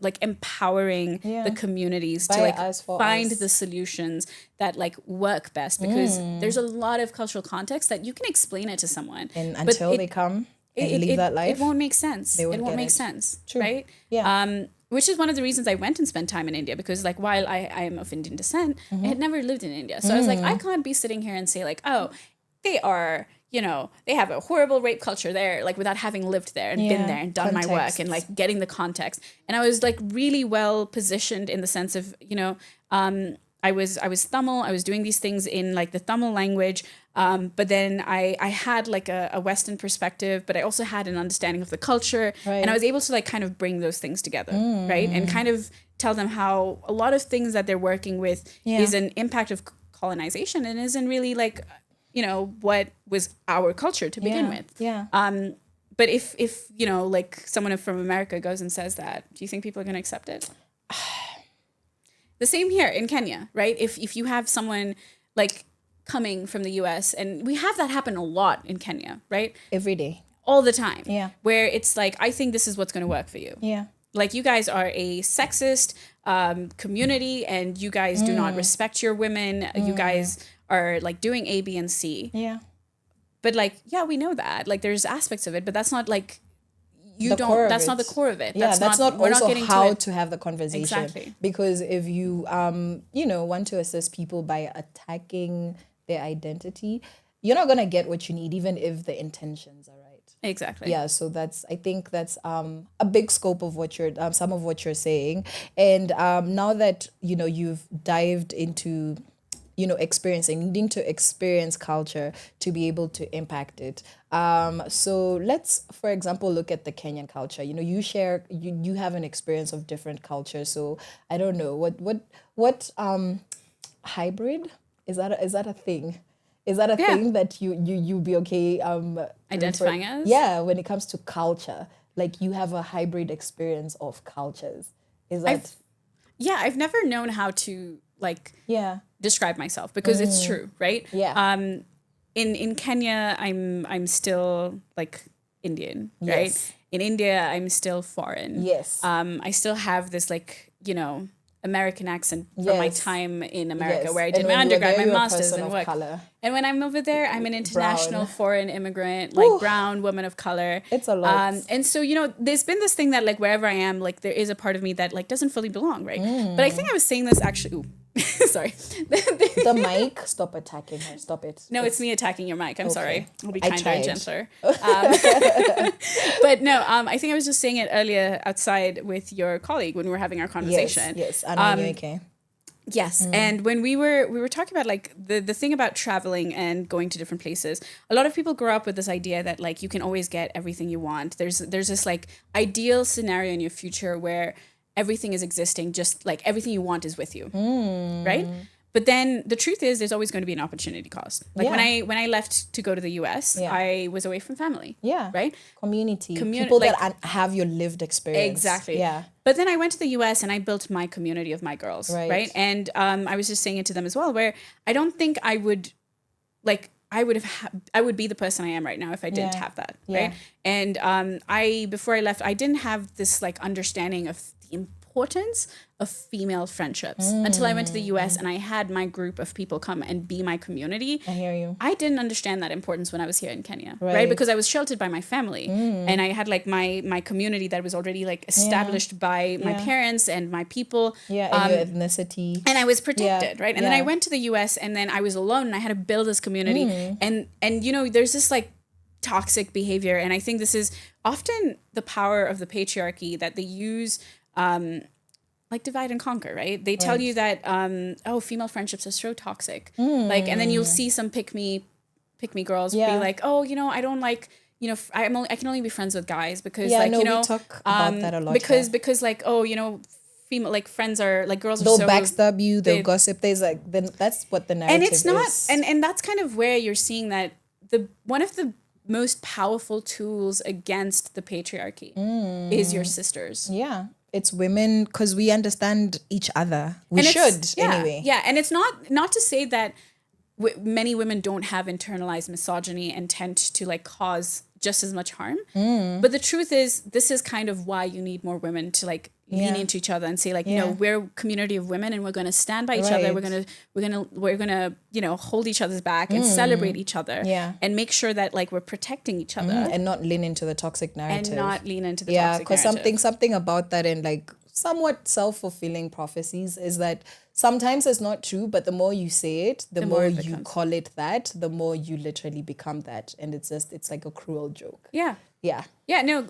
like empowering the communities to like find the solutions that like work best, because there's a lot of cultural context that you can explain it to someone, and until they come and live that life, it won't make sense. It won't make sense. True. Right? Yeah. Which is one of the reasons I went and spent time in India, because like while I am of Indian descent, I had never lived in India. So I was like, I can't be sitting here and say like, oh, they are, they have a horrible rape culture there, like without having lived there and been there and done my work and like getting the context. And I was like really well positioned in the sense of, I was Tamil. I was doing these things in like the Tamil language. But then I had like a Western perspective, but I also had an understanding of the culture. Right. And I was able to like kind of bring those things together, right? And kind of tell them how a lot of things that they're working with is an impact of colonization and isn't really like, what was our culture to begin with. Yeah. But if like someone from America goes and says that, do you think people are going to accept it? The same here in Kenya, right? If you have someone like coming from the US, and we have that happen a lot in Kenya, right? Every day. All the time. Yeah. Where it's like, I think this is what's going to work for you. Yeah. Like you guys are a sexist community, and you guys do not respect your women. You guys are like doing A, B, and C. Yeah. But like, yeah, we know that. Like there's aspects of it, but that's not like that's not the core of it. Yeah, that's not also how to have the conversation. Exactly. Because if you want to assist people by attacking their identity, you're not gonna get what you need, even if the intentions are right. Exactly. Yeah, so I think that's a big scope of what you're some of what you're saying. And now that you've dived into needing to experience culture to be able to impact it. So let's, for example, look at the Kenyan culture. You have an experience of different cultures. So I don't know what hybrid is that a thing? Is that a thing that you'd be okay identifying as? Yeah, when it comes to culture. like you have a hybrid experience of cultures. Is that I've never known how to like describe myself because it's true, right? Yeah. In Kenya, I'm still like Indian, right? Yes. In India, I'm still foreign. Yes. I still have this like, American accent from my Yes. time in America Yes. where I And did my when you're undergrad, there, my you're a master's, person and of work. color. And when I'm over there, I'm an international Brown. foreign immigrant, like brown woman of color. It's a lot. And so, there's been this thing that like wherever I am, like there is a part of me that like doesn't fully belong, right? But I think I was saying this actually. Ooh, sorry. The mic, stop attacking her. Stop it. No, it's me attacking your mic. I'm sorry. I'll be I kinder and tried. gentler. But no, I think I was just saying it earlier outside with your colleague when we were having our conversation. Yes. I know okay. Yes, and when we were talking about like the thing about traveling and going to different places, a lot of people grow up with this idea that like you can always get everything you want. There's this like ideal scenario in your future where everything is existing, just like everything you want is with you, right? But then the truth is, there's always going to be an opportunity cost. Like when I left to go to the US, I was away from family. Yeah. Right. Community. People like, that have your lived experience. Exactly. Yeah. But then I went to the US and I built my community of my girls. Right. And I was just saying it to them as well, where I don't think I would like. I would be the person I am right now if I didn't have that, right? And before I left, I didn't have this like understanding of the importance of female friendships until I went to the US and I had my group of people come and be my community. I hear you. I didn't understand that importance when I was here in Kenya, right? Because I was sheltered by my family and I had like my community that was already like established by my parents and my people. Yeah, and your ethnicity. And I was protected, right? And then I went to the US and then I was alone and I had to build this community. And there's this like toxic behavior. And I think this is often the power of the patriarchy that they use like divide and conquer, right? They tell you that, female friendships are so toxic. Like, and then you'll see some pick me girls be like, I don't like, I can only be friends with guys because we talk about that a lot. Because like, female, like friends are like girls they'll are so backstab you, they'll gossip. There's like, then that's what the narrative is. And it's not, and that's kind of where you're seeing that one of the most powerful tools against the patriarchy is your sisters. Yeah. It's women because we understand each other. We should anyway. Yeah, and it's not to say that many women don't have internalized misogyny and tend to like cause just as much harm. But the truth is, this is kind of why you need more women to like lean into each other and say like, we're a community of women and we're going to stand by each other. We're gonna hold each other's back and celebrate each other. And make sure that like we're protecting each other and not lean into the toxic narrative. Because something about that and like somewhat self-fulfilling prophecies is that sometimes it's not true, but the more you say it, the more you call it that, the more you literally become that. And it's like a cruel joke. Yeah. No,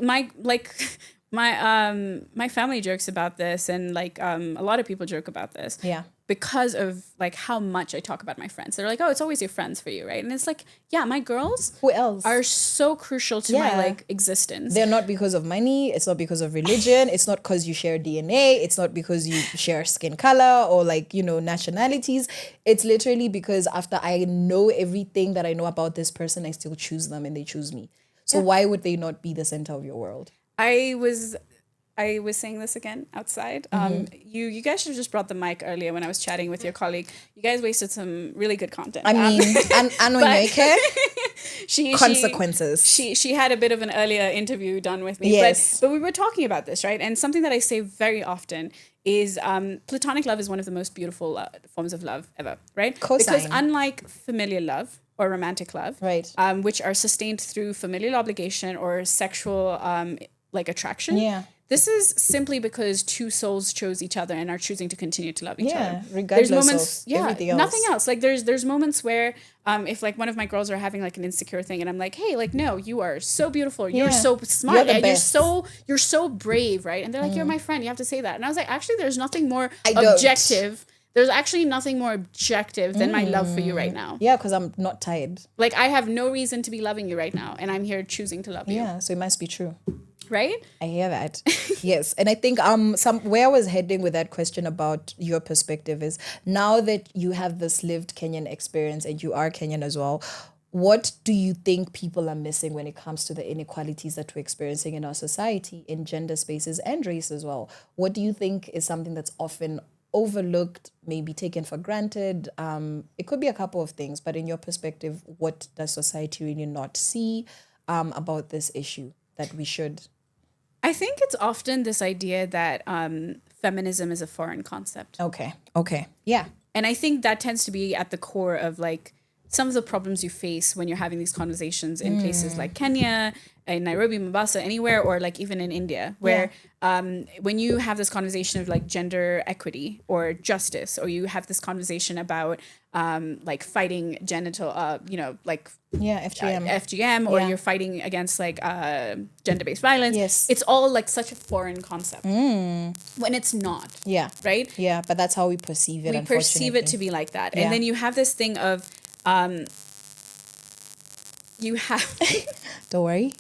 my family jokes about this and like a lot of people joke about this. Yeah. Because of like how much I talk about my friends. They're like, oh, it's always your friends for you, right? And it's like, yeah, my girls who else are so crucial to my like existence. They're not because of money, it's not because of religion, it's not because you share DNA, it's not because you share skin color or like, nationalities. It's literally because after I know everything that I know about this person, I still choose them and they choose me. So why would they not be the center of your world? I was saying this again outside. You guys should have just brought the mic earlier when I was chatting with your colleague. You guys wasted some really good content. I mean, consequences. She had a bit of an earlier interview done with me. Yes. But we were talking about this, right? And something that I say very often is platonic love is one of the most beautiful forms of love ever, right? Because unlike familial love or romantic love, right, which are sustained through familial obligation or sexual attraction. This is simply because two souls chose each other and are choosing to continue to love each other. Regardless there's moments, of everything else. Nothing else. Like there's moments where if like one of my girls are having like an insecure thing and I'm like, hey, like no, you are so beautiful, you're so smart, you're the best. you're so brave, right? And they're like, you're my friend, you have to say that. And I was like, actually, there's nothing more objective. There's actually nothing more objective than my love for you right now. Yeah, because I'm not tired. Like I have no reason to be loving you right now, and I'm here choosing to love you. Yeah, so it must be true. Right? I hear that. Yes. And I think where I was heading with that question about your perspective is now that you have this lived Kenyan experience and you are Kenyan as well, what do you think people are missing when it comes to the inequalities that we're experiencing in our society, in gender spaces and race as well? What do you think is something that's often overlooked, maybe taken for granted? It could be a couple of things, but in your perspective, what does society really not see about this issue that we should? I think it's often this idea that feminism is a foreign concept. Okay. Yeah. And I think that tends to be at the core of like some of the problems you face when you're having these conversations in places like Kenya, in Nairobi, Mombasa, anywhere, or like even in India, where when you have this conversation of like gender equity or justice, or you have this conversation about like fighting genital, like FGM, or you're fighting against like gender-based violence. Yes. It's all like such a foreign concept when it's not. Yeah. Right? Yeah, but that's how we perceive it. We perceive it to be like that. And then you have this thing of you have don't worry.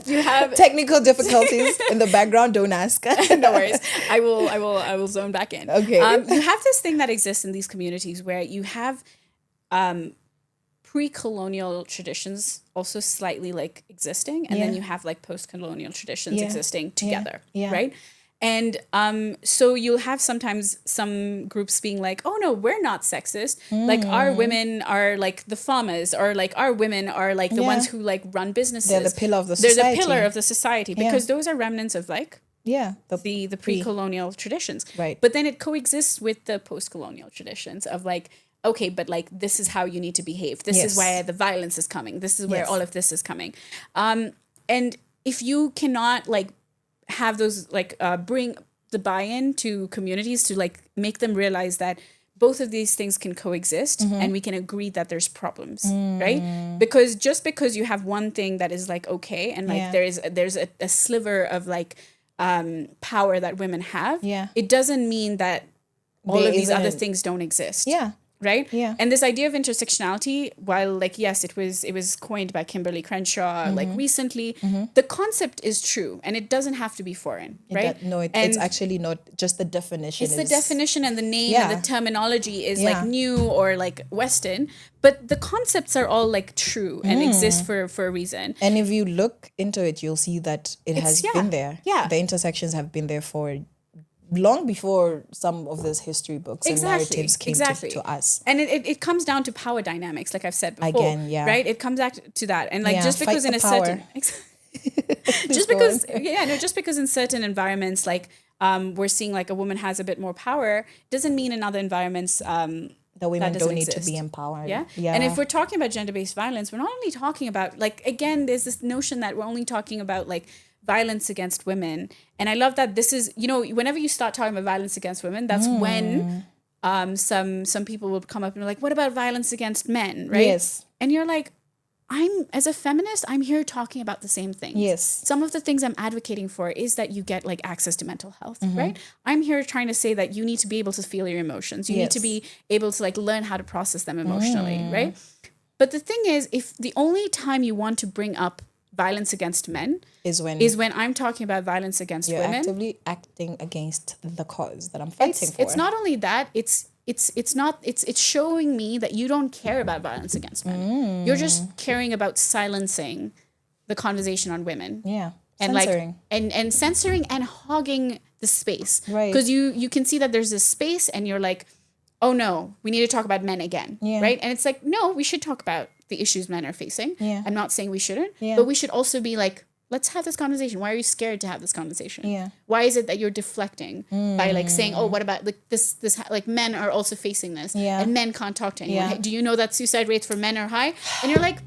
you have Technical difficulties in the background. Don't ask. no worries. I will zone back in. Okay. You have this thing that exists in these communities where you have pre-colonial traditions also slightly like existing, and then you have like post-colonial traditions existing together, right? And so you'll have sometimes some groups being like, oh no, we're not sexist. Like our women are like the farmers, or like our women are like the ones who like run businesses. They're the pillar of the society. They're the pillar of the society, because those are remnants of like the pre-colonial traditions. Right. But then it coexists with the post-colonial traditions of like, okay, but like this is how you need to behave. This is where the violence is coming. This is where all of this is coming. And if you cannot like have those like bring the buy-in to communities to like make them realize that both of these things can coexist and we can agree that there's problems, right? Because just because you have one thing that is like okay, and like there's a sliver of like power that women have, it doesn't mean that all of these other things don't exist. Right? Yeah. And this idea of intersectionality, while like, yes, it was coined by Kimberly Crenshaw like recently, the concept is true and it doesn't have to be foreign, right? It's actually not just the definition. It's the definition and the name and the terminology is like new or like Western, but the concepts are all like true and exist for a reason. And if you look into it, you'll see that it has been there. Yeah. The intersections have been there for long before some of those history books and narratives came to us. And it comes down to power dynamics, like I've said before. Again, right? It comes back to that. And like just because in a power. certain just because in certain environments like we're seeing like a woman has a bit more power doesn't mean in other environments the women don't need to be empowered. Yeah. And if we're talking about gender-based violence, we're not only talking about like, again, there's this notion that we're only talking about like violence against women. And I love that this is, whenever you start talking about violence against women, that's when some people will come up and be like, what about violence against men, right? Yes. And you're like, as a feminist, I'm here talking about the same things. Yes. Some of the things I'm advocating for is that you get like access to mental health, right? I'm here trying to say that you need to be able to feel your emotions. You need to be able to like learn how to process them emotionally, right? But the thing is, if the only time you want to bring up violence against men is when I'm talking about violence against you're women. Actively acting against the cause that I'm fighting for. It's not only that, it's showing me that you don't care about violence against men. You're just caring about silencing the conversation on women. Yeah. And censoring. like and censoring and hogging the space. Right. Because you can see that there's this space and you're like, oh no, we need to talk about men again. Yeah. Right? And it's like, no, we should talk about the issues men are facing. Yeah. I'm not saying we shouldn't, Yeah. but we should also be like, let's have this conversation. Why are you scared to have this conversation? Yeah. Why is it that you're deflecting by like saying, oh, what about like this like men are also facing this and men can't talk to anyone. Yeah. Hey, do you know that suicide rates for men are high? And you're like,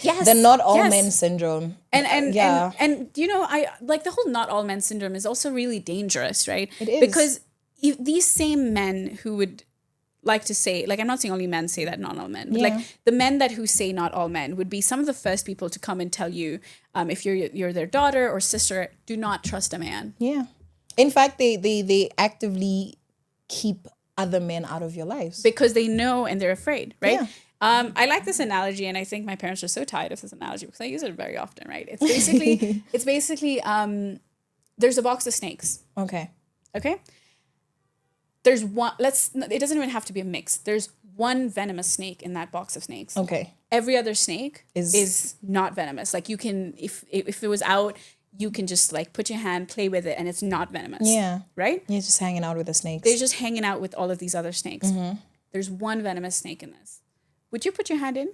yes. The not all men syndrome. And I like the whole not all men syndrome is also really dangerous, right? It is. Because these same men who would like to say, like, I'm not saying only men say that, not all men, but like the men who say not all men would be some of the first people to come and tell you, if you're their daughter or sister, do not trust a man. Yeah. In fact, they actively keep other men out of your lives. Because they know and they're afraid, right? Yeah. I like this analogy, and I think my parents are so tired of this analogy because I use it very often, right? It's basically there's a box of snakes. Okay. Okay? there's one, it doesn't even have to be a mix. There's one venomous snake in that box of snakes. Okay. Every other snake is not venomous. Like you can, if it was out, you can just like put your hand, play with it, and it's not venomous. Yeah. Right? You're just hanging out with the snakes. They're just hanging out with all of these other snakes. There's one venomous snake in this. Would you put your hand in?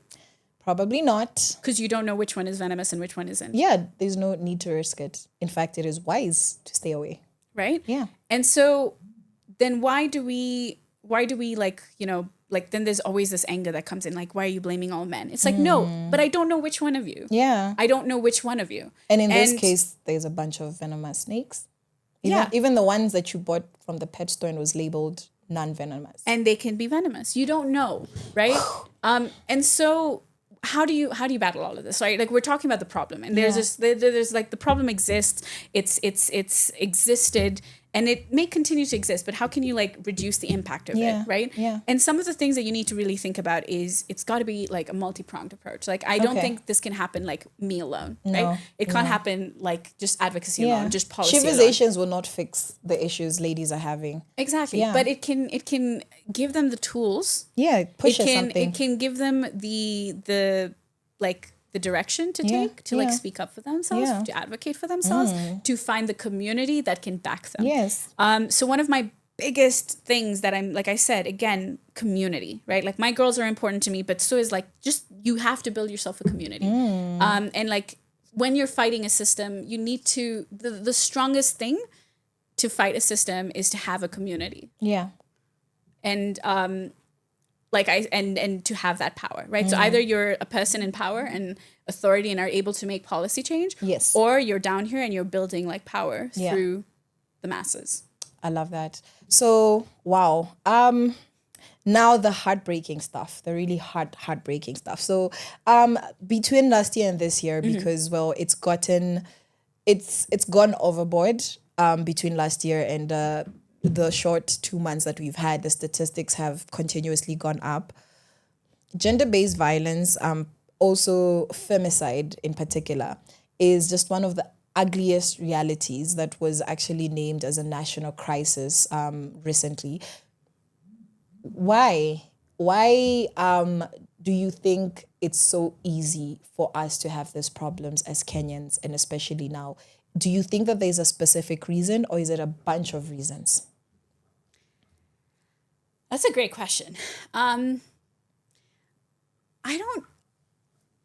Probably not. Because you don't know which one is venomous and which one isn't. Yeah, there's no need to risk it. In fact, it is wise to stay away. Right? Yeah. And so then why do we like, you know, like then there's always this anger that comes in, like, why are you blaming all men? It's like, no, but I don't know which one of you. Yeah. I don't know which one of you. And in this case, there's a bunch of venomous snakes. Even the ones that you bought from the pet store and was labeled non-venomous. And they can be venomous. You don't know, right? And so how do you battle all of this, right? Like we're talking about the problem, and there's like the problem exists. It's existed, and it may continue to exist, but how can you like reduce the impact of it, right? Yeah. And some of the things that you need to really think about is it's got to be like a multi-pronged approach. Like I don't think this can happen like me alone, right? It can't happen like just advocacy alone, just policy alone. Sheversations will not fix the issues ladies are having. Exactly. Yeah. But it can give them the tools. Yeah, it pushes something. It can give them the direction to take, to like speak up for themselves, to advocate for themselves, to find the community that can back them. Yes. So one of my biggest things that I'm, like I said, again, community, right? Like my girls are important to me, but so is like, just, you have to build yourself a community. And like when you're fighting a system, you need to, the strongest thing to fight a system is to have a community. Yeah. And and to have that power, right? So either you're a person in power and authority and are able to make policy change, yes, or you're down here and you're building like power through the masses. I love that. So wow. Now the heartbreaking stuff, the really heartbreaking stuff. So between last year and this year, because well, it's gone overboard between last year and the short 2 months that we've had, the statistics have continuously gone up. Gender-based violence, also femicide in particular, is just one of the ugliest realities that was actually named as a national crisis recently. Why do you think it's so easy for us to have these problems as Kenyans, and especially now? Do you think that there's a specific reason, or is it a bunch of reasons? That's a great question.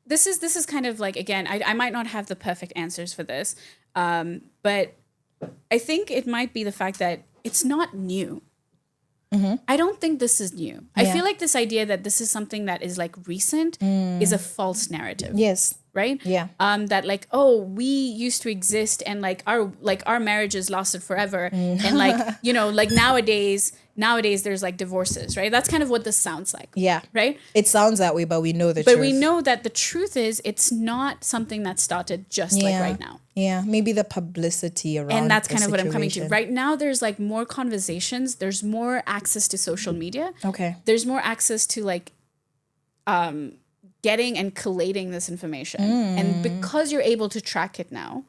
This is kind of like, again, I might not have the perfect answers for this, but I think it might be the fact that it's not new. I don't think this is new. I feel like this idea that this is something that is like recent is a false narrative. Yes. Right? Yeah. That like, oh, we used to exist and like our marriages lasted forever. And like, you know, like nowadays there's like divorces, right? That's kind of what this sounds like. Yeah. Right? It sounds that way, but we know the truth. But we know that the truth is it's not something that started just like right now. Yeah. Maybe the publicity around and that's kind of what I'm coming to. situation. Right now there's like more conversations. There's more access to social media. Okay. There's more access to like getting and collating this information. And because you're able to track it now,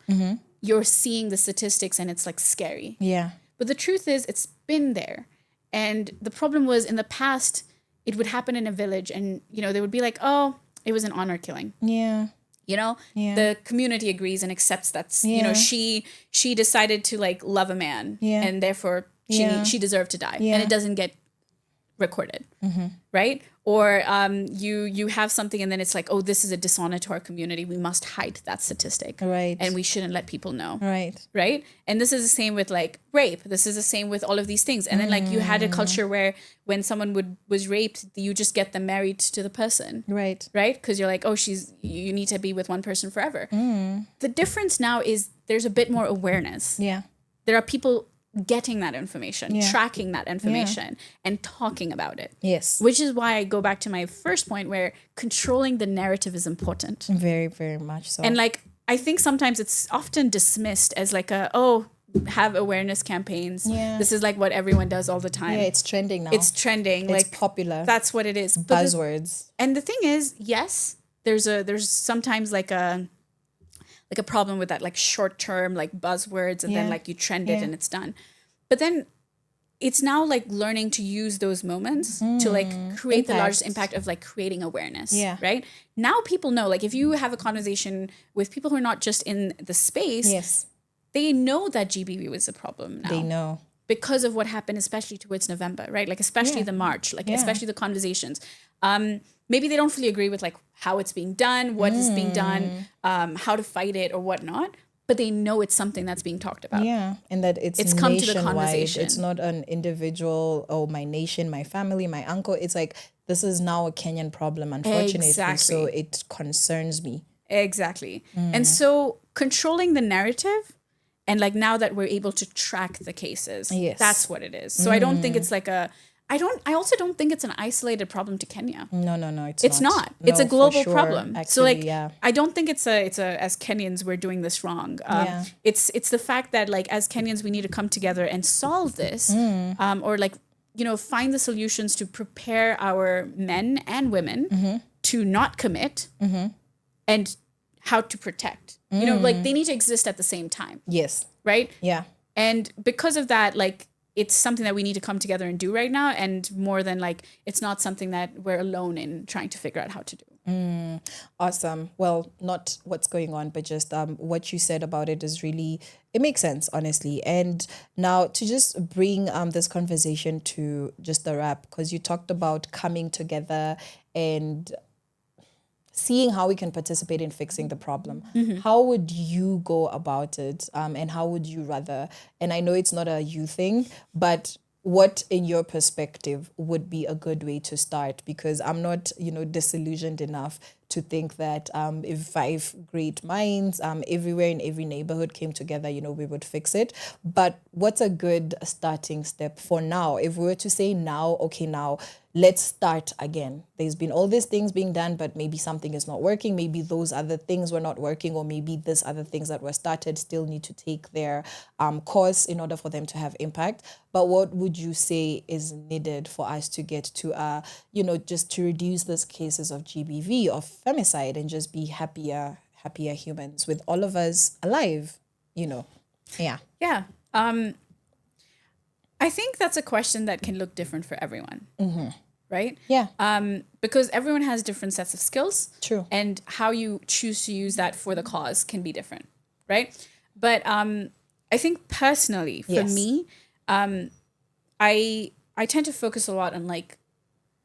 you're seeing the statistics and it's like scary. Yeah. But the truth is it's been there. And the problem was in the past, it would happen in a village and, you know, they would be like, oh, it was an honor killing. Yeah. You know, the community agrees and accepts that, you know, she decided to like love a man and therefore she deserved to die. And it doesn't get recorded. Right? Or you have something and then it's like, oh, this is a dishonor to our community. We must hide that statistic. Right. And we shouldn't let people know. Right. Right? And this is the same with like rape. This is the same with all of these things. And then like you had a culture where when someone was raped, you just get them married to the person. Right. Right? Because you're like, oh, you need to be with one person forever. The difference now is there's a bit more awareness. Yeah. There are people getting that information, tracking that information, and talking about it. Yes. Which is why I go back to my first point where controlling the narrative is important. Very, very much so. And like, I think sometimes it's often dismissed as like have awareness campaigns. Yeah. This is like what everyone does all the time. Yeah, it's trending now. It's trending. It's like popular. That's what it is. Buzzwords. And the thing is, yes, there's sometimes like a problem with that, like short term, like buzzwords, and then like you trend it and it's done. But then it's now like learning to use those moments to like create the largest impact of like creating awareness. Yeah. Right. Now people know, like if you have a conversation with people who are not just in the space, Yes. they know that GBV was a problem now. They know. Because of what happened, especially towards November, right? Like especially the march, like especially the conversations. Maybe they don't fully agree with like how it's being done, what is being done, how to fight it or whatnot. But they know it's something that's being talked about. Yeah, and that it's come to the nationwide. conversation. It's not an individual, oh, my nation, my family, my uncle. It's like, this is now a Kenyan problem, unfortunately. Exactly. So it concerns me. Exactly. And so controlling the narrative, and like now that we're able to track the cases, Yes. that's what it is. So I don't think it's like I also don't think it's an isolated problem to Kenya. No, It's not. No, It's a for global sure. problem. Actually, So like, yeah. I don't think it's a as Kenyans we're doing this wrong. Yeah. It's the fact that like as Kenyans we need to come together and solve this, or like find the solutions to prepare our men and women to not commit, and how to protect. Like they need to exist at the same time, Yes. right? Yeah. And because of that, like it's something that we need to come together and do right now. And more than like, it's not something that we're alone in trying to figure out how to do. Awesome. Well, not what's going on, but just what you said about it is really, it makes sense, honestly. And now to just bring this conversation to just the wrap, because you talked about coming together and seeing how we can participate in fixing the problem. How would you go about it? And how would you rather? And I know it's not a you thing, but what in your perspective would be a good way to start? Because I'm not, disillusioned enough to think that if 5 great minds everywhere in every neighborhood came together, we would fix it. But what's a good starting step for now? If we were to say now, okay, now let's start again. There's been all these things being done, but maybe something is not working. Maybe those other things were not working, or maybe these other things that were started still need to take their course in order for them to have impact. But what would you say is needed for us to get to, just to reduce these cases of GBV, of femicide, and just be happier humans with all of us alive, Yeah. Yeah. I think that's a question that can look different for everyone. Right? Yeah. Because everyone has different sets of skills. True. And how you choose to use that for the cause can be different. Right? But I think personally, for me, I tend to focus a lot on like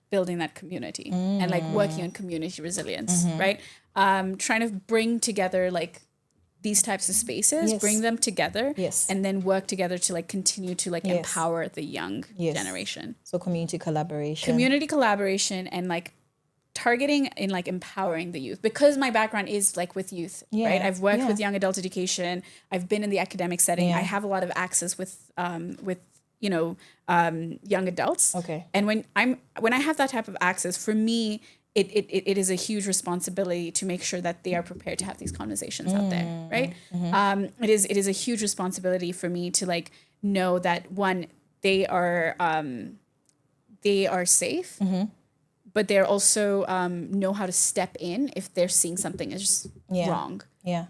building that community and like working on community resilience, right? Trying to bring together like these types of spaces, bring them together, and then work together to like continue to like empower the young generation. So community collaboration. Community collaboration and like targeting in like empowering the youth, because my background is like with youth, right? I've worked with young adult education. I've been in the academic setting. I have a lot of access with young adults. Okay. And when I have that type of access, for me, it is a huge responsibility to make sure that they are prepared to have these conversations out there, right? It is a huge responsibility for me to like know that one, they are safe, but they're also know how to step in if they're seeing something is wrong,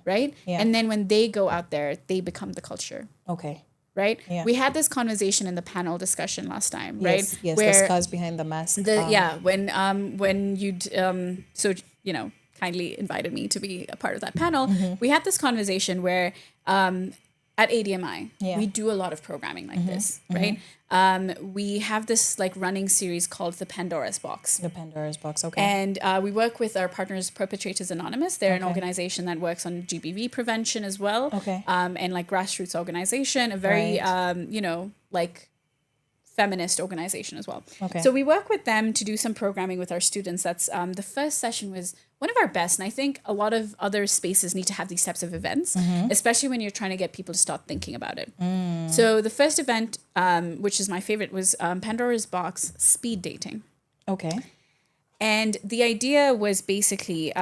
right? And then when they go out there, they become the culture. Okay. Right? Yeah. We had this conversation in the panel discussion last time, right? Yes, where the scars behind the mask. When you'd kindly invited me to be a part of that panel, we had this conversation where at ADMI, we do a lot of programming like this, right? We have this like running series called the Pandora's Box. The Pandora's Box, okay. And we work with our partners, Perpetrators Anonymous. They're an organization that works on GBV prevention as well. Okay. And like grassroots organization, a very, like feminist organization as well. Okay. So we work with them to do some programming with our students. That's the first session was one of our best. And I think a lot of other spaces need to have these types of events, especially when you're trying to get people to start thinking about it. So the first event, which is my favorite, was Pandora's Box speed dating. Okay. And the idea was basically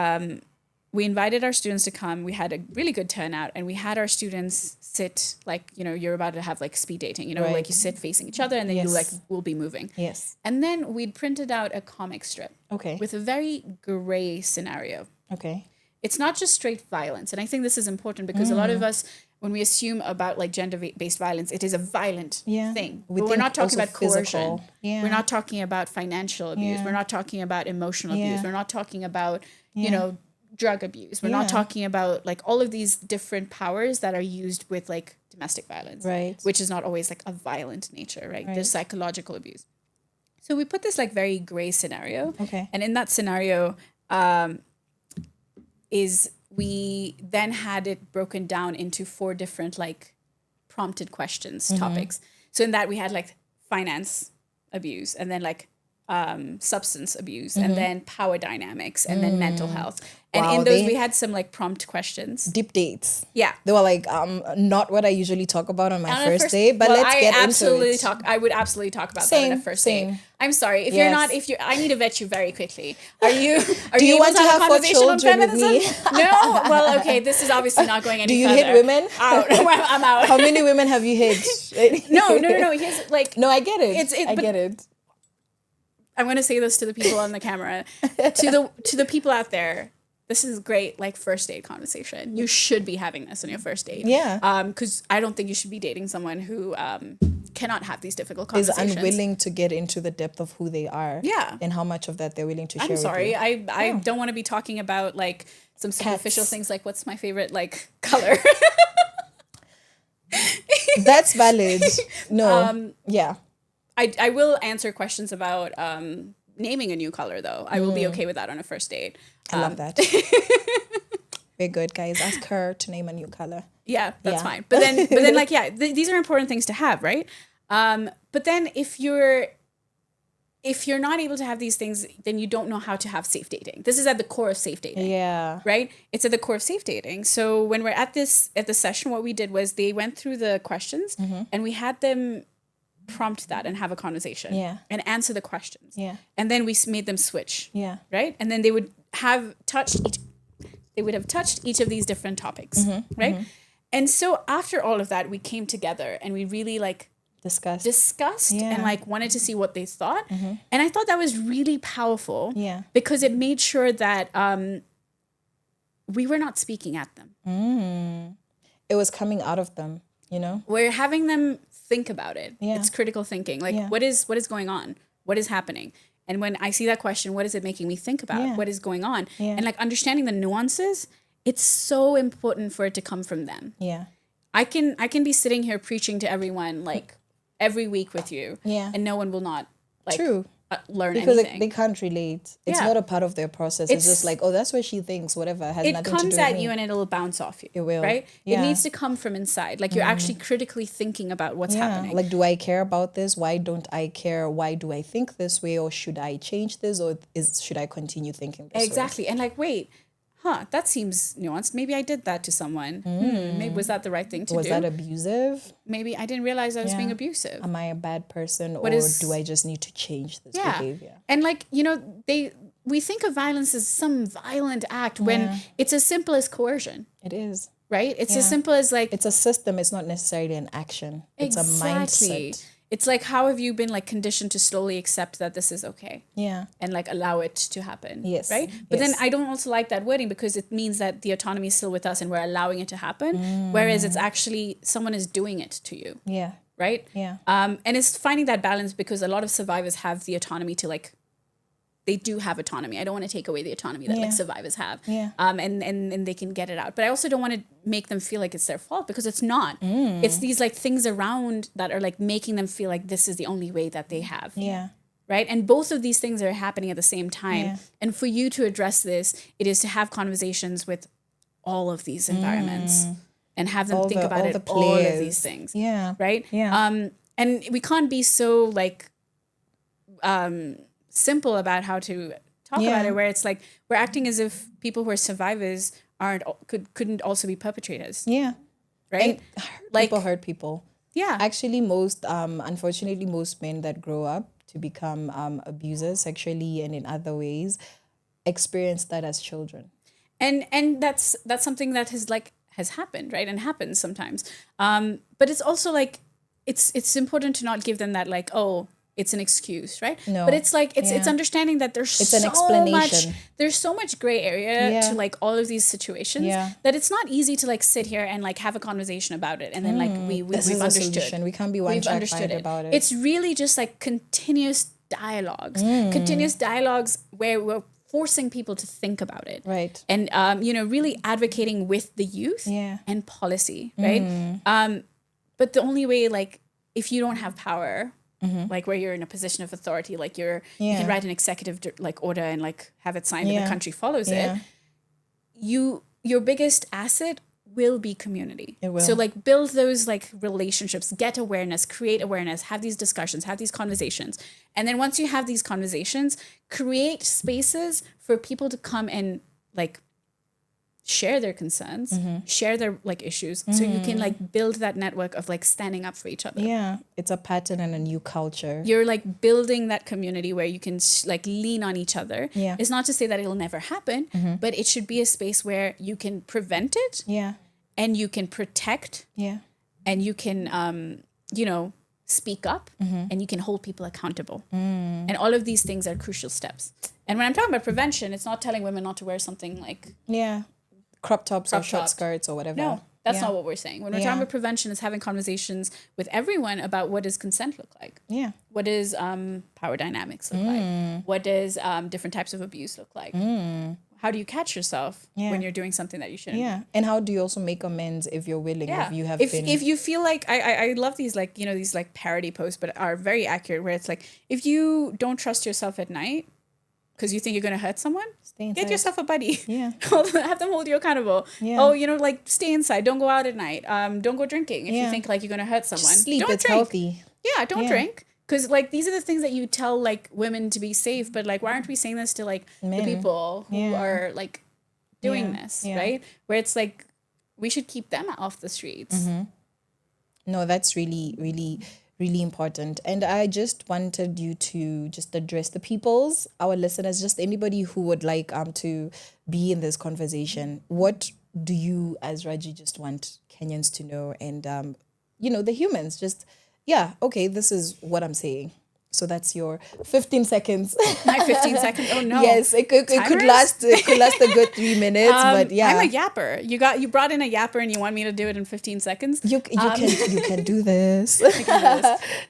we invited our students to come. We had a really good turnout, and we had our students sit like, you're about to have like speed dating, like you sit facing each other, and then you like will be moving. Yes. And then we'd printed out a comic strip. Okay. With a very gray scenario. Okay. It's not just straight violence. And I think this is important because a lot of us when we assume about like gender-based violence, it is a violent thing. We But we're think not talking also about coercion. physical. Yeah. We're not talking about financial abuse. We're not talking about emotional abuse. We're not talking about, you know, drug abuse. We're not talking about like all of these different powers that are used with like domestic violence, Right. which is not always like a violent nature, right? There's psychological abuse. So we put this like very gray scenario. Okay. And in that scenario, is we then had it broken down into 4 different like prompted questions, topics. So in that we had like finance abuse, and then like substance abuse, and then power dynamics, and then mental health. And Wow, in those they- we had some like prompt questions. Deep dates. Yeah. They were like, not what I usually talk about on my On a first date, but let's get into it. I would absolutely talk about that on a Same, first same. date. I'm sorry if Yes. you're not. If you, I need to vet you very quickly. Are you? Are Do you able want to have a 4 conversation on children with feminism? me? No. Well, okay. This is obviously not going any Do you further. hit women? Out. I'm out. How many women have you hit? No. Here's like. No, I get it. I but- get it. I'm going to say this to the people on the camera, to the people out there. This is great, like first date conversation. You should be having this on your first date. Yeah. Because I don't think you should be dating someone who cannot have these difficult Is conversations. unwilling to get into the depth of who they are. Yeah. And how much of that they're willing to share I'm sorry, with you. I don't want to be talking about like some superficial things like what's my favorite like color. That's valid. No. Yeah. I will answer questions about naming a new color though. I will be okay with that on a first date. I love that. Very good, guys. Ask her to name a new color. Yeah, that's Yeah. fine. But then like yeah, these are important things to have, right? But then if you're not able to have these things, then you don't know how to have safe dating. This is at the core of safe dating. Yeah. Right? It's at the core of safe dating. So when we're at the session, what we did was they went through the questions and we had them prompt that and have a conversation. Yeah. And answer the questions. Yeah. And then we made them switch. Yeah. Right? And then they would have touched each of these different topics. Right? And so after all of that, we came together and we really like discussed Yeah. and like wanted to see what they thought. And I thought that was really powerful. Yeah. Because it made sure that we were not speaking at them. It was coming out of them, you know? We're having them think about it. Yeah. It's critical thinking. Like Yeah. what is going on? What is happening? And when I see that question, what is it making me think about? Yeah. What is going on? Yeah. And like understanding the nuances, it's so important for it to come from them. Yeah. I can be sitting here preaching to everyone like every week with you. Yeah. And no one will not like True. Learn Because anything. they can't relate. It's Yeah. not a part of their process. It's just It's- like, oh, that's what she thinks, whatever. It has it nothing to comes do with at me. you and it'll bounce off you. It will. Right? Yeah. It needs to come from inside. Like you're actually critically thinking about what's happening. Like, do I care about this? Why don't I care? Why do I think this way? Or should I change this? Or should I continue thinking this way? Exactly. And like, wait, that seems nuanced. Maybe I did that to someone. Maybe was that the right thing to Was do? that abusive? Maybe I didn't realize I was being Yeah. abusive. Am I a bad person? What or is- do I just need to change this Yeah. behavior? And like, we think of violence as some violent act when it's as simple as coercion, It is. right? It's as simple as like It's a system. It's not necessarily an action. It's a mindset. It's like, how have you been like conditioned to slowly accept that this is okay? Yeah. And like allow it to happen. Yes, Right? But then yes. I don't also like that wording because it means that the autonomy is still with us and we're allowing it to happen. Whereas it's actually someone is doing it to you. Yeah. Right? Yeah. And it's finding that balance because a lot of survivors have the autonomy to like, they do have autonomy. I don't want to take away the autonomy that like Yeah. survivors have. Yeah. And they can get it out. But I also don't want to make them feel like it's their fault because it's not. It's these like things around that are like making them feel like this is the only way that they have. Yeah. Right? And both of these things are happening at the same time. Yeah. And for you to address this, it is to have conversations with all of these environments and have them think about all of these things. Yeah. Right? Yeah. And we can't be so like simple about how to talk about it, where it's like we're acting as if people who are survivors couldn't also be perpetrators. Yeah. Right? Like, people hurt people. Yeah. Actually, unfortunately, most men that grow up to become abusers sexually and in other ways experience that as children. And that's something that has happened, right? And happens sometimes. But it's also like it's important to not give them that like, oh, it's an excuse, right? No. But it's like it's understanding that there's It's an so explanation. there's so much gray area Yeah. to like all of these situations that it's not easy to like sit here and like have a conversation about it and then like we've This is a understood. solution. We can't be one track mind about it. It's really just like continuous dialogues, where we're forcing people to think about it, Right. And really advocating with the youth and policy, right? But the only way, like, if you don't have power, like where you're in a position of authority, like you can write an executive like order and like have it signed and the country follows it. Your biggest asset will be community. It will. So like build those like relationships, get awareness, create awareness, have these discussions, have these conversations. And then once you have these conversations, create spaces for people to come and like share their concerns, share their like issues. So you can like build that network of like standing up for each other. Yeah. It's a pattern and a new culture. You're like building that community where you can like lean on each other. Yeah. It's not to say that it'll never happen, but it should be a space where you can prevent it. Yeah. And you can protect. Yeah. And you can, speak up and you can hold people accountable. And all of these things are crucial steps. And when I'm talking about prevention, it's not telling women not to wear something like crop tops or short top. skirts or whatever. No, that's not what we're saying. When we're talking about prevention, it's having conversations with everyone about what does consent look like? Yeah. What does power dynamics look like? What does different types of abuse look like? How do you catch yourself when you're doing something that you shouldn't? Yeah. And how do you also make amends if you're willing, if you have been... If you feel like, I love these like, these like parody posts, but are very accurate where it's like, if you don't trust yourself at night, because you think you're going to hurt someone, get yourself a buddy. Yeah. Have them hold you accountable. Yeah. Oh, like stay inside. Don't go out at night. Don't go drinking if you think like you're going to hurt someone. Just sleep. Don't It's drink. healthy. Yeah, don't drink. Because like these are the things that you tell like women to be safe. But like, why aren't we saying this to like the people who are like doing this, right? Where it's like, we should keep them off the streets. No, that's really, really, really important. And I just wanted you to just address the peoples, our listeners, just anybody who would like to be in this conversation. What do you as Raji just want Kenyans to know? And the humans just, okay, this is what I'm saying. So that's your 15 seconds. My 15 seconds. Oh no. Yes, it could last a good 3 minutes, but yeah. I'm a yapper. You brought in a yapper and you want me to do it in 15 seconds? You can do this. I can do this.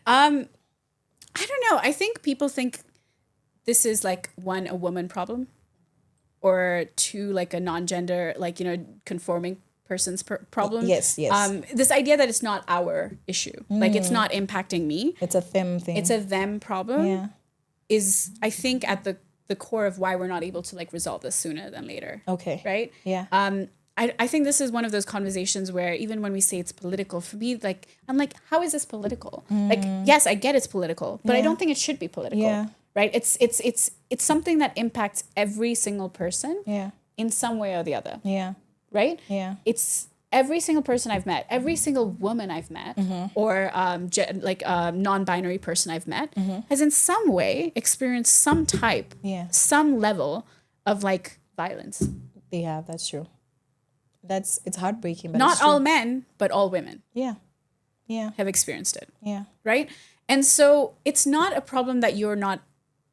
I don't know. I think people think this is like one, a woman problem, or two, like a non-gender, like, conforming person's problem. Yes. This idea that it's not our issue, like it's not impacting me. It's a them thing. It's a them problem. Is I think at the core of why we're not able to like resolve this sooner than later. Okay. Right. Yeah. I think this is one of those conversations where even when we say it's political, for me, like I'm like, how is this political? Like, yes, I get it's political, but I don't think it should be political. Yeah. Right. It's something that impacts every single person. Yeah. In some way or the other. Yeah. Right? Yeah. It's every single person I've met, every single woman I've met, or non-binary person I've met has in some way experienced some type, some level of like violence. They have, that's true. It's heartbreaking, but not it's true. all men, but all women. Yeah. Yeah. Have experienced it. Yeah. Right? And so it's not a problem that you're not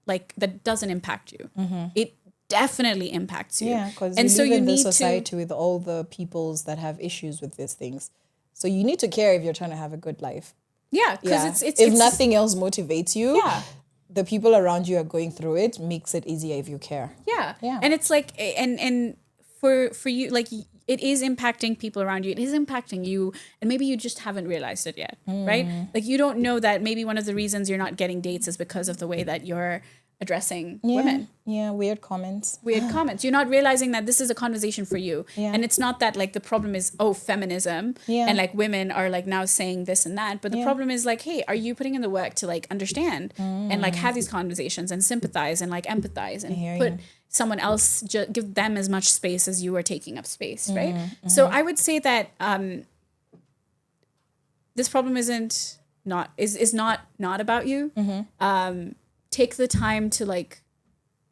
like that doesn't impact you. It definitely impacts you. Yeah, because and you so live you in this need society with all the peoples that have issues with these things. So you need to care if you're trying to have a good life. Yeah, because it's if nothing else motivates you, yeah, the people around you are going through it, makes it easier if you care. Yeah. Yeah. And it's like and for you, like it is impacting people around you. It is impacting you, and maybe you just haven't realized it yet, right? Like you don't know that maybe one of the reasons you're not getting dates is because of the way that you're addressing women. Yeah, weird comments. You're not realizing that this is a conversation for you. Yeah. And it's not that like the problem is, feminism and like women are like now saying this and that. But the problem is like, hey, are you putting in the work to like understand and like have these conversations and sympathize and like empathize and put someone else, give them as much space as you are taking up space, right? So I would say that this problem is not about you. Take the time to like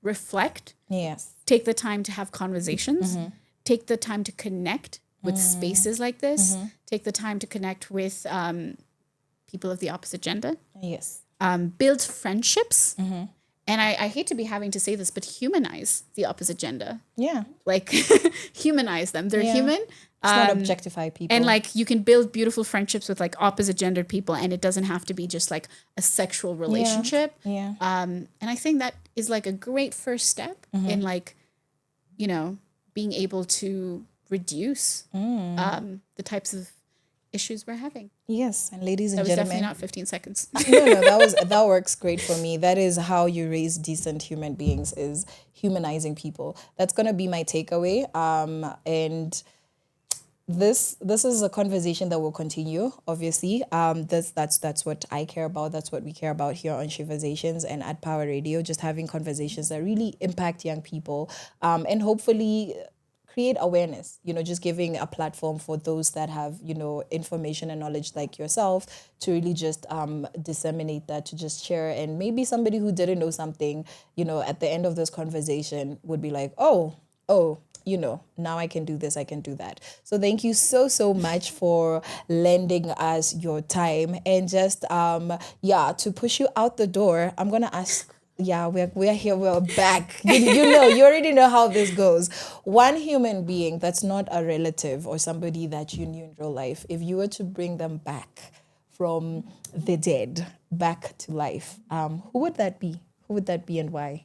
reflect. Yes. Take the time to have conversations. Take the time to connect with spaces like this. Take the time to connect with people of the opposite gender. Yes. build friendships. And I hate to be having to say this, but humanize the opposite gender. Yeah. Like humanize them. They're human. It's not objectify people. And like you can build beautiful friendships with like opposite gendered people, and it doesn't have to be just like a sexual relationship. Yeah. And I think that is like a great first step in like, you know, being able to reduce the types of issues we're having. Yes, and ladies and That was gentlemen, definitely not 15 seconds. no, that works great for me. That is how you raise decent human beings, is humanizing people. That's gonna be my takeaway. And this is a conversation that will continue. Obviously, that's what I care about. That's what we care about here on Sheversations and at Power Radio. Just having conversations that really impact young people, and hopefully create awareness, you know, just giving a platform for those that have, you know, information and knowledge like yourself to really just disseminate that, to just share. And maybe somebody who didn't know something, you know, at the end of this conversation would be like, oh, you know, now I can do this, I can do that. So thank you so much for lending us your time. And just, to push you out the door, I'm going to ask, we're here, we're back. You already know how this goes. One human being that's not a relative or somebody that you knew in real life, if you were to bring them back from the dead, back to life, who would that be? Who would that be and why?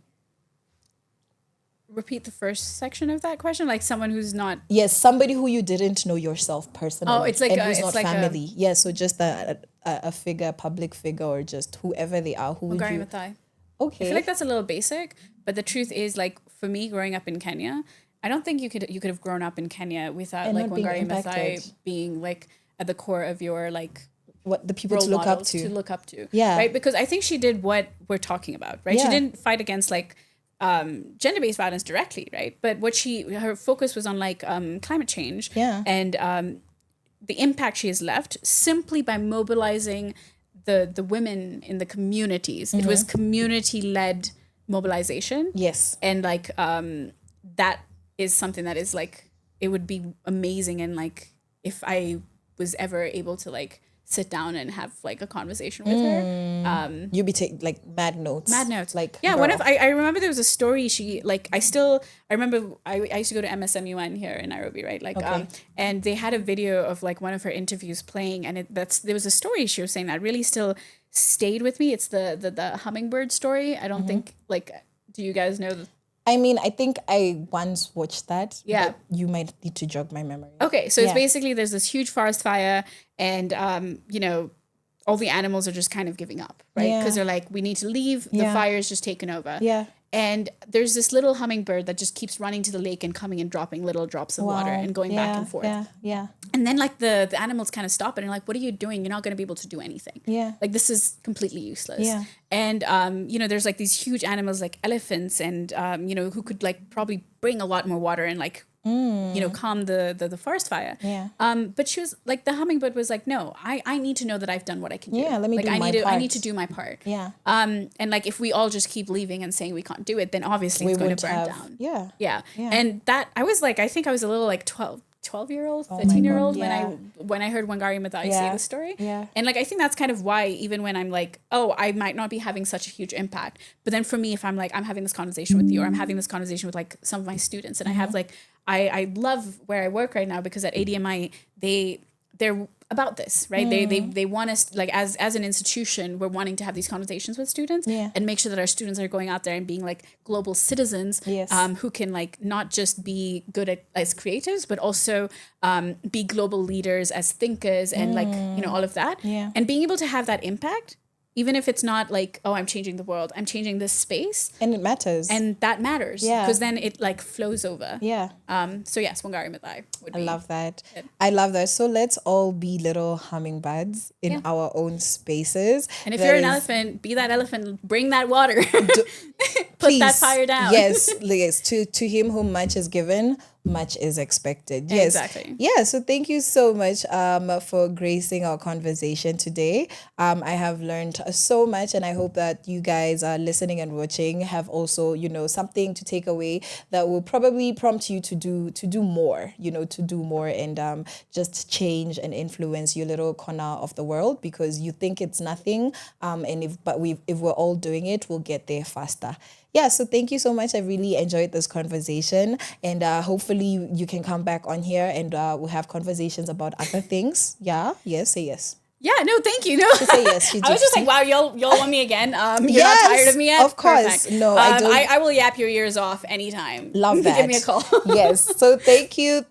Repeat the first section of that question, like someone who's not. Yes, somebody who you didn't know yourself personally. Oh, it's like and a- who's it's not like a- family. Yeah, so just a figure, public figure, or just whoever they are. Who would Wangari you? Maathai. Okay. I feel like that's a little basic, but the truth is, like, for me growing up in Kenya, I don't think you could have grown up in Kenya without And like not being Wangari impacted. Maathai being like at the core of your like What the people role to look up models to. to look up to. Yeah. Right? Because I think she did what we're talking about, right? She Yeah. didn't fight against like gender-based violence directly, right? But her focus was on like climate change. Yeah. And the impact she has left simply by mobilizing the women in the communities. It was community-led mobilization. Yes. And like that is something that is like, it would be amazing. And like if I was ever able to like sit down and have like a conversation with her, You'd be taking like mad notes. Like, yeah, girl. one of I remember there was a story she like I remember I used to go to MSMUN here in Nairobi, right? Like Okay. and they had a video of like one of her interviews playing, and there was a story she was saying that really still stayed with me. It's the hummingbird story. I don't think like, do you guys know I mean, I think I once watched that. Yeah. But you might need to jog my memory. Okay, so it's Yeah. basically there's this huge forest fire, and you know, all the animals are just kind of giving up, right? Yeah. Because they're like, we need to leave. The Yeah. fire is just taken over. Yeah. And there's this little hummingbird that just keeps running to the lake and coming and dropping little drops of water and going back and forth. Yeah. And then like the animals kind of stop it and are like, what are you doing? You're not going to be able to do anything. Yeah. Like this is completely useless. Yeah. And you know, there's like these huge animals like elephants and you know, who could like probably bring a lot more water and like you know, calm the forest fire. Yeah. But she was like, the hummingbird was like, no, I need to know that I've done what I can do. Yeah, let me like, do I my need to I part. need to do my part. Yeah. And like if we all just keep leaving and saying we can't do it, then obviously We it's going to wouldn't burn have- down. Yeah. Yeah. Yeah. And that I was like, I think I was a little like 12-year-old, my 13-year-old God, yeah. when I heard Wangari Maathai say Yeah. the story. Yeah. And like I think that's kind of why even when I'm like, oh, I might not be having such a huge impact, but then for me, if I'm like, I'm having this conversation with you, or I'm having this conversation with like some of my students, and I have like, I love where I work right now because at ADMI they're about this, right? They want us, like, as an institution, we're wanting to have these conversations with students Yeah. and make sure that our students are going out there and being like global citizens, Yes. who can like not just be good as creatives, but also be global leaders as thinkers and like, you know, all of that. Yeah. And being able to have that impact, even if it's not like, oh, I'm changing the world, I'm changing this space. And it matters. And that matters. Yeah. Because then it like flows over. yeah. So yes, Wangari Maathai would be. I love that. I love that. So let's all be little hummingbirds in Yeah. our own spaces. And if That you're an is- elephant, be that elephant, bring that water. Put that Please. fire down. Yes, yes. To him whom much is given, much is expected. Yes. Exactly. Yeah. So thank you so much for gracing our conversation today. I have learned so much, and I hope that you guys are listening and watching have also, something to take away that will probably prompt you to do more, to do more and just change and influence your little corner of the world, because you think it's nothing. And if we're all doing it, we'll get there faster. Yeah, so thank you so much. I really enjoyed this conversation, and hopefully you can come back on here and we'll have conversations about other things. Yeah, yes, say yes. Yeah, no, thank you. No, She say yes. She I was just like, wow, y'all want me again? You're not tired of me yet? Of course. Perfect. No, I don't. I will yap your ears off anytime. Love that. Give me a call. Yes. So thank you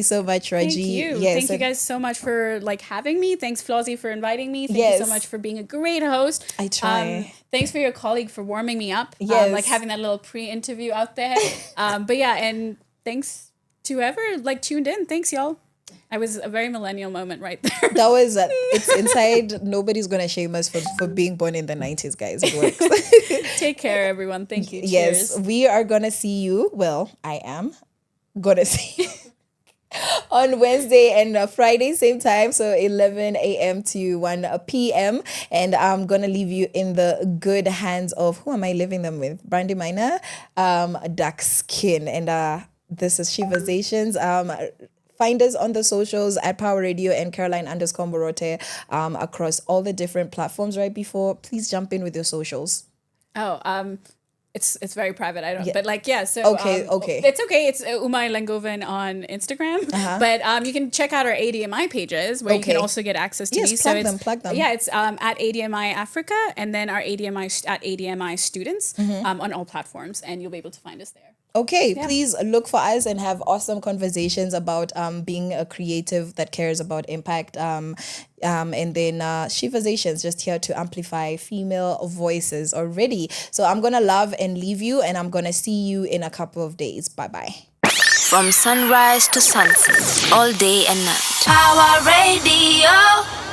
so much, Raji. Thank you. Yes, Thank you guys so much for having me. Thanks, Flozzy, for inviting me. Thank you Yes. so much for being a great host. I try. Thanks for your colleague for warming me up. Yes. Having that little pre-interview out there. But yeah, and thanks to whoever tuned in. Thanks, y'all. I was a very millennial moment right there. That was it's inside. Nobody's gonna shame us for being born in the 90s, guys. It works. Take care, everyone. Thank you. Yes, Cheers. we are gonna see you. Well, I am gonna see you on Wednesday and Friday, same time, so 11 a.m. to 1 p.m. And I'm gonna leave you in the good hands of, who am I leaving them with? Brandy Minor, Dark Skin, and this is Sheversations. Find us on the socials at Power Radio and Caroline_Murote across all the different platforms. Right before, please jump in with your socials. Oh, it's very private. I don't, but so Okay. it's okay. It's Uma Lengovan on Instagram, but you can check out our ADMI pages where you can also get access to Yes, these. plug them. Yeah, it's at ADMI Africa, and then our ADMI at ADMI Students on all platforms, and you'll be able to find us there. Okay, please look for us and have awesome conversations about being a creative that cares about impact. And then Sheversations, just here to amplify female voices already. So I'm going to love and leave you, and I'm going to see you in a couple of days. Bye-bye. From sunrise to sunset, all day and night. Power Radio.